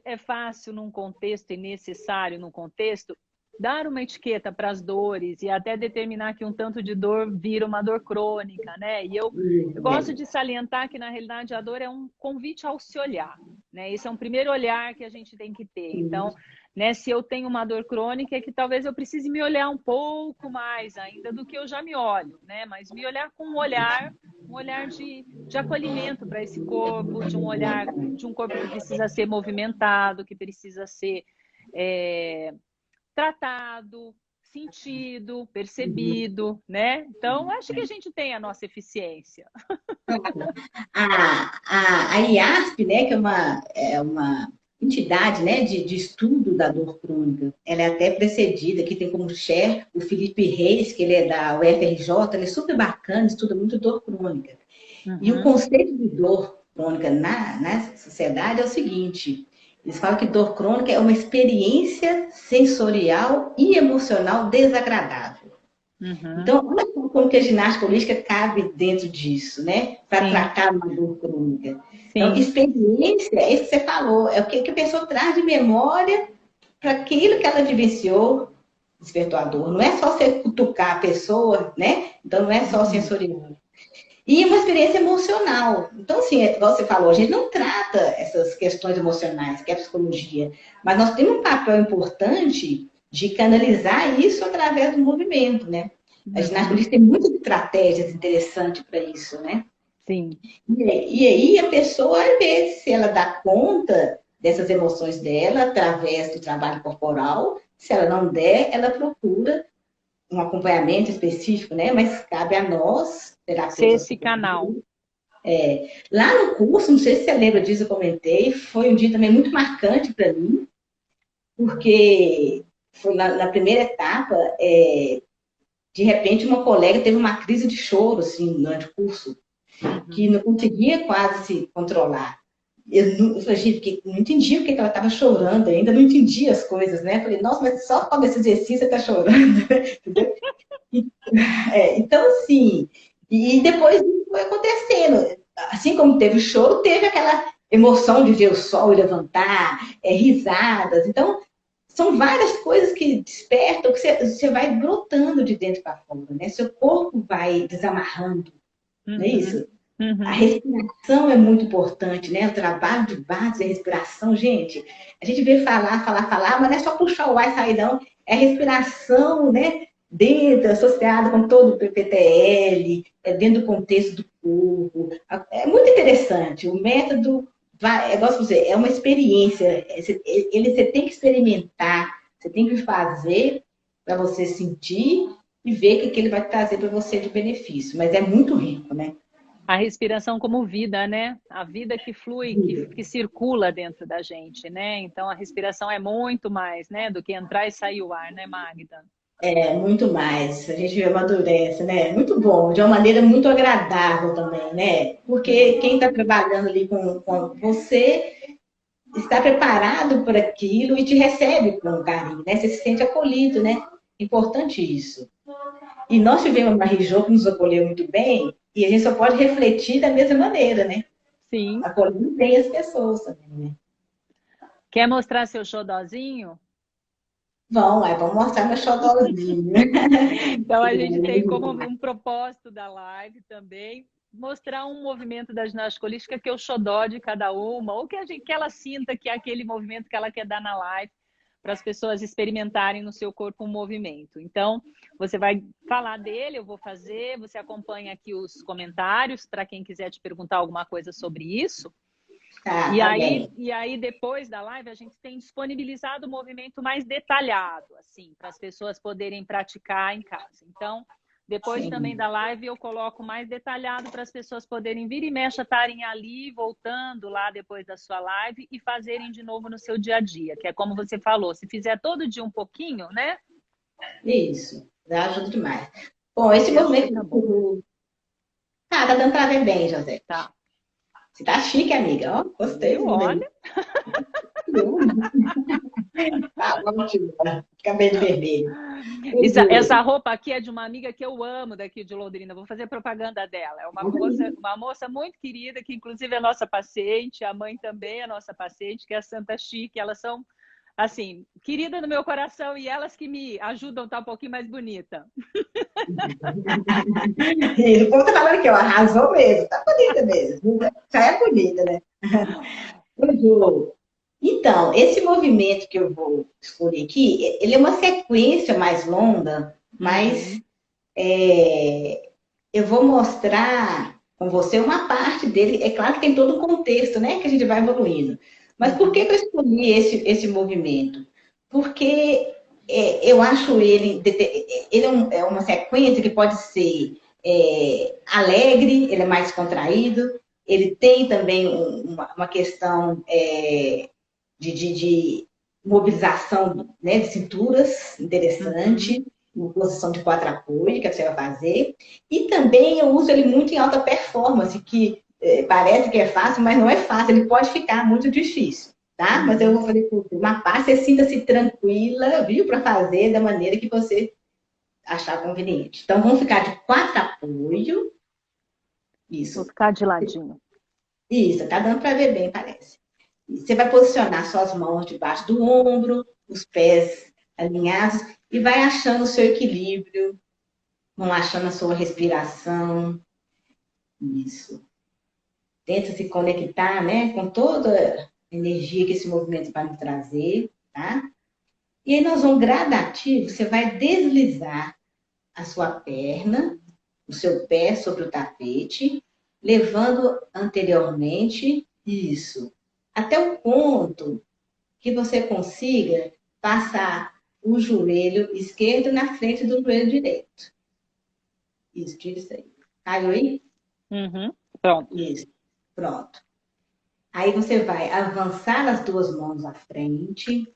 é fácil num contexto e necessário num contexto dar uma etiqueta para as dores e até determinar que um tanto de dor vira uma dor crônica, né? E eu gosto de salientar que, na realidade, a dor é um convite ao se olhar, né? Esse é um primeiro olhar que a gente tem que ter. Então, né, se eu tenho uma dor crônica, é que talvez eu precise me olhar um pouco mais ainda do que eu já me olho, né? Mas me olhar com um olhar de acolhimento para esse corpo, de um olhar de um corpo que precisa ser movimentado, que precisa ser tratado, sentido, percebido, né? Então, acho que a gente tem a nossa eficiência. A IASP, né, que é uma entidade, né, de estudo da dor crônica, ela é até precedida, que tem como chair o Felipe Reis, que ele é da UFRJ, ele é super bacana, estuda muito dor crônica. E o conceito de dor crônica na sociedade é o seguinte: eles falam que dor crônica é uma experiência sensorial e emocional desagradável. Então, olha como que a ginástica holística cabe dentro disso, né? Para tratar uma dor crônica. Então, experiência, é isso que você falou, é o que a pessoa traz de memória para aquilo que ela vivenciou, despertou a dor. Não é só você cutucar a pessoa, né? Então, não é só sensorial. E uma experiência emocional. Então, assim, igual você falou, a gente não trata essas questões emocionais, que é a psicologia, mas nós temos um papel importante de canalizar isso através do movimento, né? A ginástica holística tem muitas estratégias interessantes para isso, né? Sim. E aí a pessoa, às vezes, se ela dá conta dessas emoções dela através do trabalho corporal, se ela não der, ela procura um acompanhamento específico, né? Mas cabe a nós, terapeutas. Ser esse canal. Lá no curso, não sei se você lembra disso, eu comentei, foi um dia também muito marcante para mim, porque foi na primeira etapa, de repente uma colega teve uma crise de choro, assim, durante o curso, que não conseguia quase se controlar. Eu falei, gente, porque não entendia porque ela estava chorando ainda, não entendia as coisas, né? Falei, nossa, mas só com esse exercício você está chorando, entendeu? Então, assim, e depois foi acontecendo. Assim como teve o choro, teve aquela emoção de ver o sol levantar, risadas. Então, são várias coisas que despertam, que você vai brotando de dentro para fora, né? Seu corpo vai desamarrando, não é isso? A respiração é muito importante, né? O trabalho de base é respiração. Gente, a gente vê falar, mas não é só puxar o ar e sair, não. É a respiração, né? Dentro, associada com todo o PPTL, dentro do contexto do corpo. É muito interessante. O método vai, gosto de dizer, é uma experiência. Você tem que experimentar, você tem que fazer para você sentir e ver o que ele vai trazer para você de benefício. Mas é muito rico, né? A respiração como vida, né? A vida que flui, que circula dentro da gente, né? Então, a respiração é muito mais, né? Do que entrar e sair o ar, né, Magda? Muito mais. A gente amadurece, né? Muito bom, de uma maneira muito agradável também, né? Porque quem está trabalhando ali com você está preparado para aquilo e te recebe com carinho, né? Você se sente acolhido, né? Importante isso. E nós tivemos uma região que nos acolheu muito bem e a gente só pode refletir da mesma maneira, né? Sim. Acolhendo bem as pessoas também, né? Quer mostrar seu xodózinho? Vamos mostrar meu xodózinho. Então, a gente tem como um propósito da live também mostrar um movimento da ginástica holística que é o xodó de cada uma, ou que ela sinta que é aquele movimento que ela quer dar na live, para as pessoas experimentarem no seu corpo um movimento. Então, você vai falar dele, eu vou fazer, você acompanha aqui os comentários, para quem quiser te perguntar alguma coisa sobre isso. Tá, E tá aí, bem. e aí, depois da live, a gente tem disponibilizado o movimento mais detalhado, assim, para as pessoas poderem praticar em casa. Então, depois também Sim. da live, eu coloco mais detalhado para as pessoas poderem vir e mexe, estarem ali, voltando lá depois da sua live e fazerem de novo no seu dia a dia, que é como você falou, se fizer todo dia um pouquinho, né? Isso. Já ajuda demais. Bom, esse Aí já fica movimento. bom. Tá dando pra ver bem, José. Tá. Você tá chique, amiga. Ó, gostei Viu? do movimento. Olha. Tá ótimo. Cabelo vermelho. Essa roupa aqui é de uma amiga que eu amo daqui de Londrina. Vou fazer propaganda dela. É uma moça muito querida, que inclusive é nossa paciente, a mãe também é nossa paciente, que é a Santa Chique. Elas são, assim, querida no meu coração e elas que me ajudam a estar um pouquinho mais bonita. E o povo tá falando aqui, ó, arrasou mesmo. Tá bonita mesmo. Já é bonita, né? Ju, então, esse movimento que eu vou escolher aqui, ele é uma sequência mais longa, mas eu vou mostrar com você uma parte dele. É claro que tem todo um contexto, né, que a gente vai evoluindo. Mas por que que eu escolhi esse movimento? Porque eu acho ele é uma sequência que pode ser alegre, ele é mais contraído, ele tem também uma questão de mobilização, né, de cinturas interessante, uma posição de quatro apoio que você vai fazer. E também eu uso ele muito em alta performance, que parece que é fácil, mas não é fácil, ele pode ficar muito difícil, tá? Mas eu vou fazer uma parte, você sinta-se tranquila, viu, para fazer da maneira que você achar conveniente. Então, vamos ficar de quatro apoio. Isso. Vou ficar de ladinho. Isso, tá dando para ver bem, parece. Você vai posicionar suas mãos debaixo do ombro, os pés alinhados e vai achando o seu equilíbrio, vão achando a sua respiração. Isso. Tenta se conectar, né, com toda a energia que esse movimento vai me trazer, tá? E aí nós vamos gradativo, você vai deslizar a sua perna, o seu pé sobre o tapete, levando anteriormente, isso, até o ponto que você consiga passar o joelho esquerdo na frente do joelho direito. Isso, tira isso aí. Caiu aí? Pronto. Isso, pronto. Aí você vai avançar as duas mãos à frente.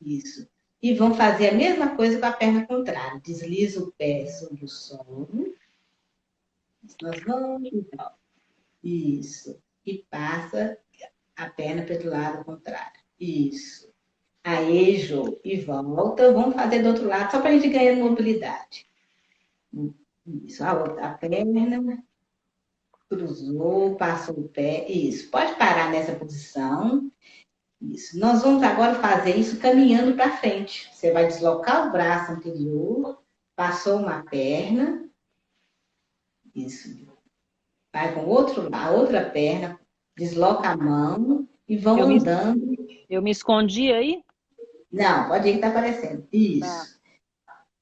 Isso. E vão fazer a mesma coisa com a perna contrária. Desliza o pé sobre o solo. Nós vamos e volta. Isso. E passa a perna pelo lado contrário. Isso. Aí, Jô, e volta. Vamos fazer do outro lado, só para a gente ganhar mobilidade. Isso. A perna cruzou, passou o pé. Isso. Pode parar nessa posição. Isso. Nós vamos agora fazer isso caminhando para frente. Você vai deslocar o braço anterior, passou uma perna. Isso. Vai com a outra perna, desloca a mão e vão andando. Eu me escondi aí? Não, pode ir que tá aparecendo. Isso.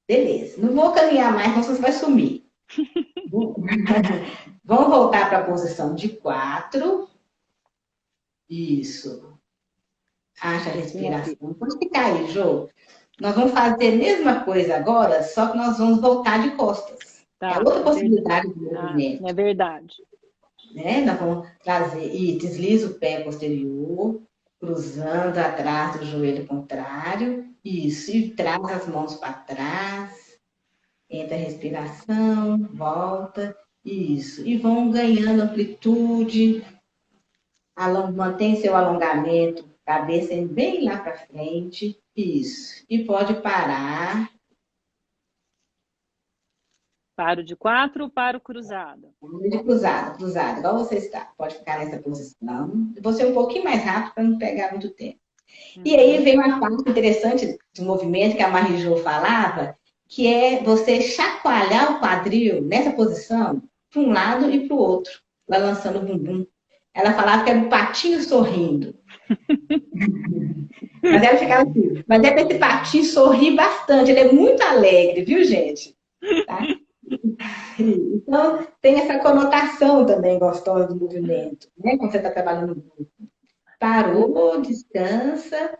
Beleza. Não vou caminhar mais, senão você vai sumir. Vamos voltar para a posição de 4. Isso. Acha a respiração. Pode ficar aí, Jô. Nós vamos fazer a mesma coisa agora, só que nós vamos voltar de costas. É outra possibilidade de movimento. É verdade. Né? Nós vamos trazer e desliza o pé posterior, cruzando atrás do joelho contrário. Isso. E traz as mãos para trás. Entra a respiração, volta. Isso. E vão ganhando amplitude. Mantém seu alongamento, cabeça bem lá para frente. Isso. E pode parar. Paro de 4, paro cruzado. De cruzado, igual você está. Pode ficar nessa posição. Você um pouquinho mais rápido para não pegar muito tempo. E aí vem uma parte interessante do movimento que a Marie-Jo falava, que é você chacoalhar o quadril nessa posição para um lado e para o outro, balançando o bumbum. Ela falava que era um patinho sorrindo. Mas ela ficava assim. Mas é para esse patinho sorrir bastante. Ele é muito alegre, viu, gente? Tá? Então, tem essa conotação também gostosa do movimento. né? Quando você está trabalhando, parou, descansa.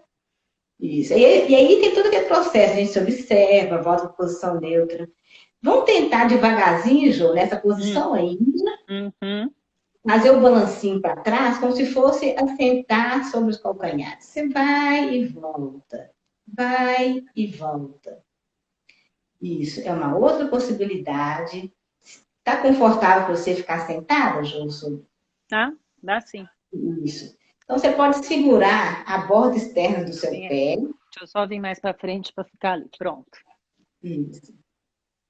Isso. E aí tem todo aquele processo, a gente se observa, volta para posição neutra. Vamos tentar devagarzinho, Jô, nessa posição ainda, fazer o balancinho para trás, como se fosse assentar sobre os calcanhares. Você vai e volta, vai e volta. Isso é uma outra possibilidade. Está confortável para você ficar sentada, Jô? Tá? Dá sim. Isso. Então, você pode segurar a borda externa do seu pé. Deixa eu só vir mais para frente para ficar ali. Pronto. Isso.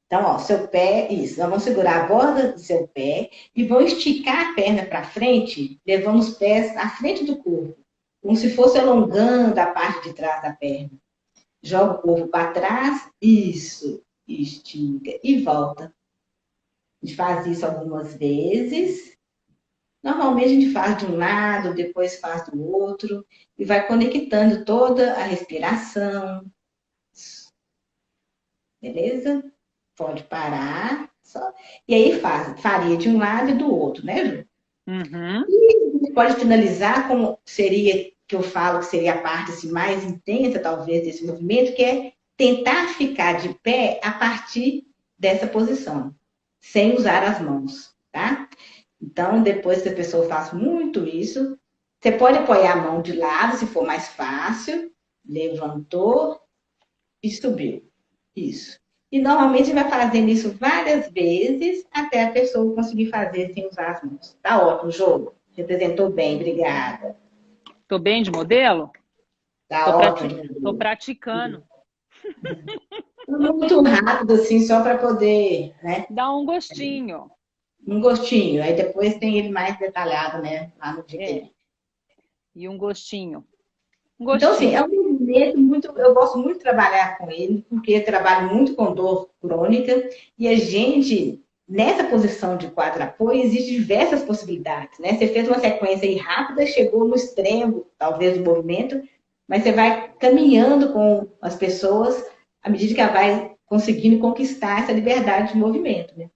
Então, ó, seu pé, isso. Nós vamos segurar a borda do seu pé e vamos esticar a perna para frente, levando os pés à frente do corpo, como se fosse alongando a parte de trás da perna. Joga o corpo para trás, isso. Estica e volta. A gente faz isso algumas vezes. Normalmente a gente faz de um lado, depois faz do outro, e vai conectando toda a respiração. Beleza? Pode parar. Só. E aí faria de um lado e do outro, né, Ju? E a gente pode finalizar como seria, que eu falo que seria a parte assim, mais intensa, talvez, desse movimento, que é tentar ficar de pé a partir dessa posição, sem usar as mãos, tá? Então, depois que a pessoa faz muito isso, você pode apoiar a mão de lado, se for mais fácil, levantou e subiu. Isso. E normalmente vai fazendo isso várias vezes até a pessoa conseguir fazer sem usar as mãos. Tá ótimo, Jô. Representou bem, obrigada. Tô bem de modelo? Tá ótimo. Tô praticando. Muito rápido, assim, só para poder, né? Dá um gostinho. Um gostinho. Aí depois tem ele mais detalhado, né? Lá no dia. E um gostinho. Então, assim, é um movimento muito... Eu gosto muito de trabalhar com ele, porque eu trabalho muito com dor crônica. E a gente, nessa posição de quadro-apoio, existem diversas possibilidades, né? Você fez uma sequência aí rápida, chegou no extremo, talvez, do movimento, mas você vai caminhando com as pessoas à medida que ela vai conseguindo conquistar essa liberdade de movimento, né?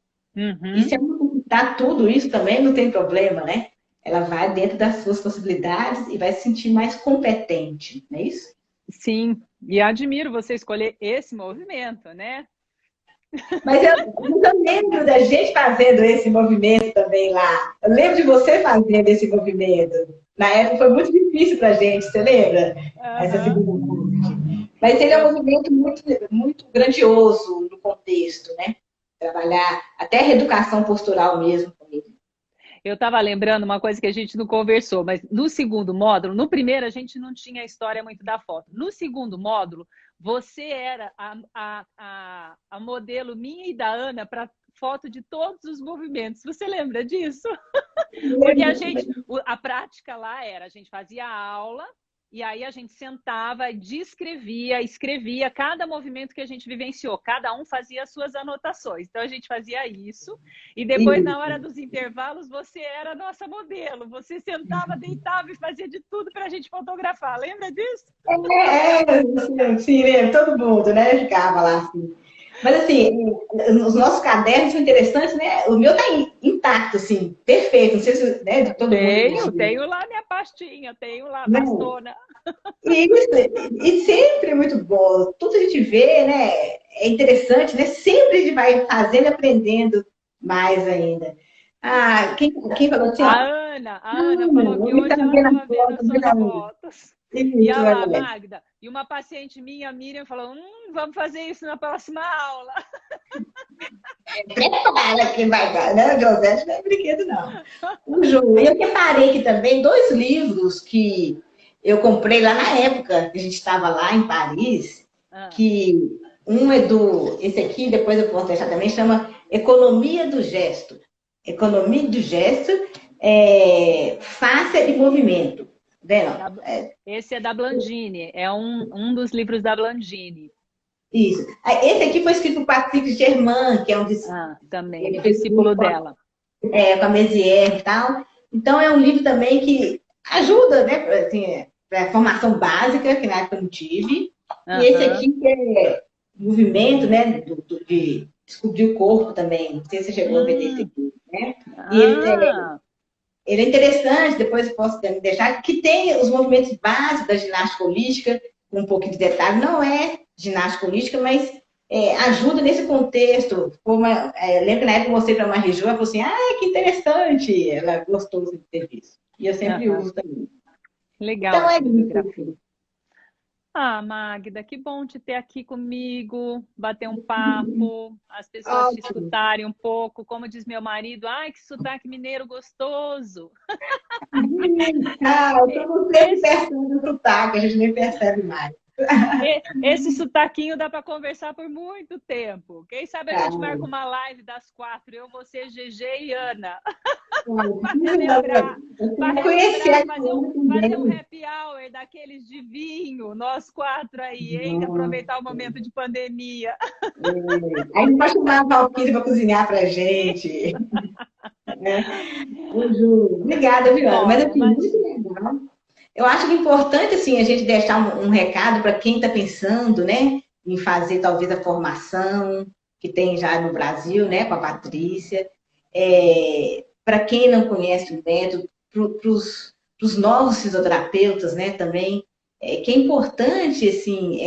E se ela não conquistar tudo isso também, não tem problema, né? Ela vai dentro das suas possibilidades e vai se sentir mais competente, não é isso? Sim, e admiro você escolher esse movimento, né? Mas eu lembro da gente fazendo esse movimento também lá. Eu lembro de você fazendo esse movimento. Na época foi muito difícil pra gente, você lembra? Essa segunda parte. Mas ele é um movimento muito, muito grandioso no contexto, né? Trabalhar até a reeducação postural mesmo com ele. Eu estava lembrando uma coisa que a gente não conversou, mas no segundo módulo, no primeiro a gente não tinha a história muito da foto. No segundo módulo, você era a modelo minha e da Ana para foto de todos os movimentos. Você lembra disso? Porque a prática lá era, a gente fazia a aula e aí a gente sentava e descrevia, escrevia cada movimento que a gente vivenciou. Cada um fazia as suas anotações. Então a gente fazia isso. E depois, na hora dos intervalos, você era a nossa modelo. Você sentava, deitava e fazia de tudo para a gente fotografar. Lembra disso? Sim, lembro. Todo mundo, né? Ficava lá assim. Mas assim, os nossos cadernos são interessantes, né? O meu tá intacto, assim, perfeito. Não sei se, né, de todo mundo. Tenho lá minha pastinha, tenho lá a pastona. E sempre é muito bom. Tudo a gente vê, né? É interessante, né? Sempre a gente vai fazendo e aprendendo mais ainda. Ah, quem falou assim? A Ana falou que hoje ela estava vendo as suas fotos. E a lá, Magda, e uma paciente minha, Miriam, falou, vamos fazer isso na próxima aula. Prepara que vai dar, né? O José não é brinquedo, não. O Ju, eu separei aqui também 2 livros que eu comprei lá na época que a gente estava lá em Paris, que um é esse aqui, depois eu posso deixar também, chama Economia do Gesto. Economia do Gesto, Face e Movimento. Esse é da Blandini, é um dos livros da Blandini. Isso. Esse aqui foi escrito por Patrick Germain, que é um também, discípulo dela. Com a Mézières e tal. Então, é um livro também que ajuda, né, assim, para a formação básica, que na época eu não tive. E esse aqui que é movimento, né, de descobrir o corpo também. Não sei se você chegou a ver esse aqui, né? E ele é interessante, depois eu posso deixar, que tem os movimentos básicos da ginástica holística, com um pouquinho de detalhe, não é ginástica holística, mas ajuda nesse contexto. Lembro que na época eu mostrei para a Marijô, ela falou assim, que interessante, ela gostou do serviço. E eu sempre uso também. Legal. Então é isso. Magda, que bom te ter aqui comigo, bater um papo, as pessoas te escutarem um pouco. Como diz meu marido, que sotaque mineiro gostoso. Eu estou sempre percebendo o sotaque, a gente nem percebe mais. Esse sotaquinho dá para conversar por muito tempo. Quem sabe a gente marca uma live das 4, eu, você, GG e Ana. Fazer um happy hour daqueles de vinho, nós 4 aí, hein? Aproveitar o momento de pandemia. Aí a gente vai chamar a Valquíria para cozinhar para a gente. Obrigada, Viana. Mas assim, muito legal. Eu acho que é importante, assim, a gente deixar um recado para quem está pensando, né, em fazer talvez a formação que tem já no Brasil, né, com a Patrícia. Para quem não conhece o método, para os novos fisioterapeutas, né, também, que é importante, assim,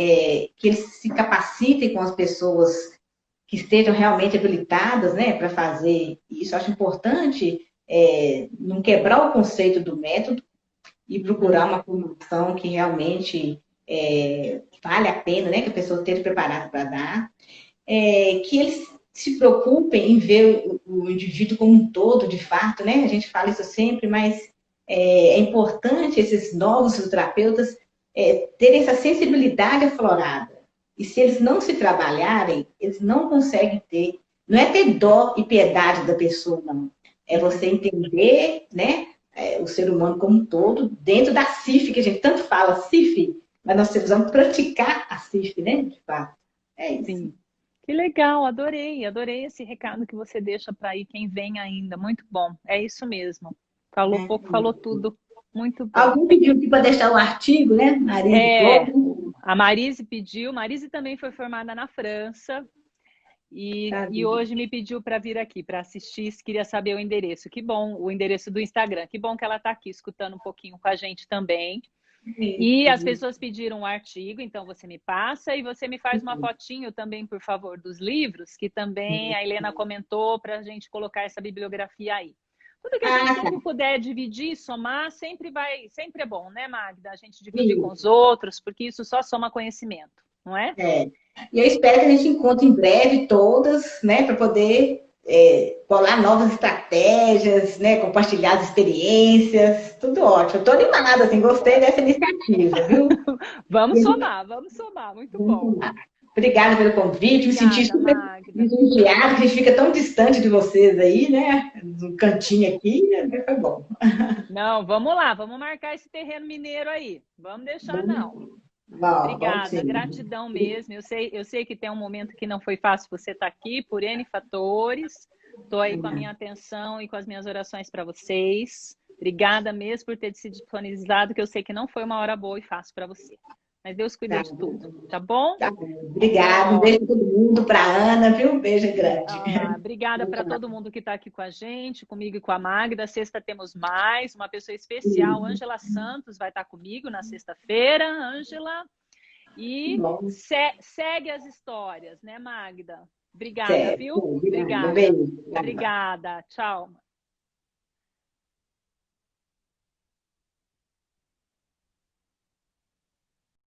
que eles se capacitem com as pessoas que estejam realmente habilitadas, né, para fazer isso. Eu acho importante não quebrar o conceito do método e procurar uma formação que realmente vale a pena, né, que a pessoa esteja preparada para dar, que eles se preocupem em ver o indivíduo como um todo, de fato, né? A gente fala isso sempre, mas é importante esses novos fisioterapeutas terem essa sensibilidade aflorada. E se eles não se trabalharem, eles não conseguem ter, não é ter dó e piedade da pessoa, não. É você entender, né, o ser humano como um todo, dentro da CIF, que a gente tanto fala CIF, mas nós precisamos praticar a CIF, né, de fato. É isso. Sim. Que legal, adorei esse recado que você deixa para aí quem vem ainda, muito bom, é isso mesmo. Falou pouco, falou tudo, muito bom. Alguém pediu aqui para deixar o artigo, né, Marise? A Marise pediu, Marise também foi formada na França e hoje me pediu para vir aqui, para assistir, queria saber o endereço, que bom, o endereço do Instagram, que bom que ela está aqui escutando um pouquinho com a gente também. E as pessoas pediram um artigo, então você me passa e você me faz uma fotinho também, por favor, dos livros, que também a Helena comentou para a gente colocar essa bibliografia aí. Tudo que a gente sempre puder dividir, somar, sempre é bom, né, Magda? A gente dividir com os outros, porque isso só soma conhecimento, não é? E eu espero que a gente encontre em breve todas, né, para poder bolar novas estratégias, né, compartilhar as experiências, tudo ótimo. Eu tô animada, assim, gostei dessa iniciativa, viu? Vamos somar, muito bom. Obrigada pelo convite, me senti super lisonjeada, que a gente fica tão distante de vocês aí, né, no cantinho aqui, foi bom. Não, vamos lá, vamos marcar esse terreno mineiro aí, vamos deixar não. Obrigada, gratidão mesmo. Eu sei que tem um momento que não foi fácil você estar aqui, por N fatores. Estou aí com a minha atenção e com as minhas orações para vocês. Obrigada mesmo por ter se disponibilizado, que eu sei que não foi uma hora boa e fácil para você. Mas Deus cuida de tudo, tá bom? Obrigada, um beijo para todo mundo, para a Ana, viu? Um beijo grande. Obrigada para todo mundo que está aqui com a gente, comigo e com a Magda. Sexta temos mais, uma pessoa especial, Ângela Santos, vai estar comigo na sexta-feira, Ângela. E segue as histórias, né, Magda? Obrigada, viu? Obrigada. Obrigada. Tchau.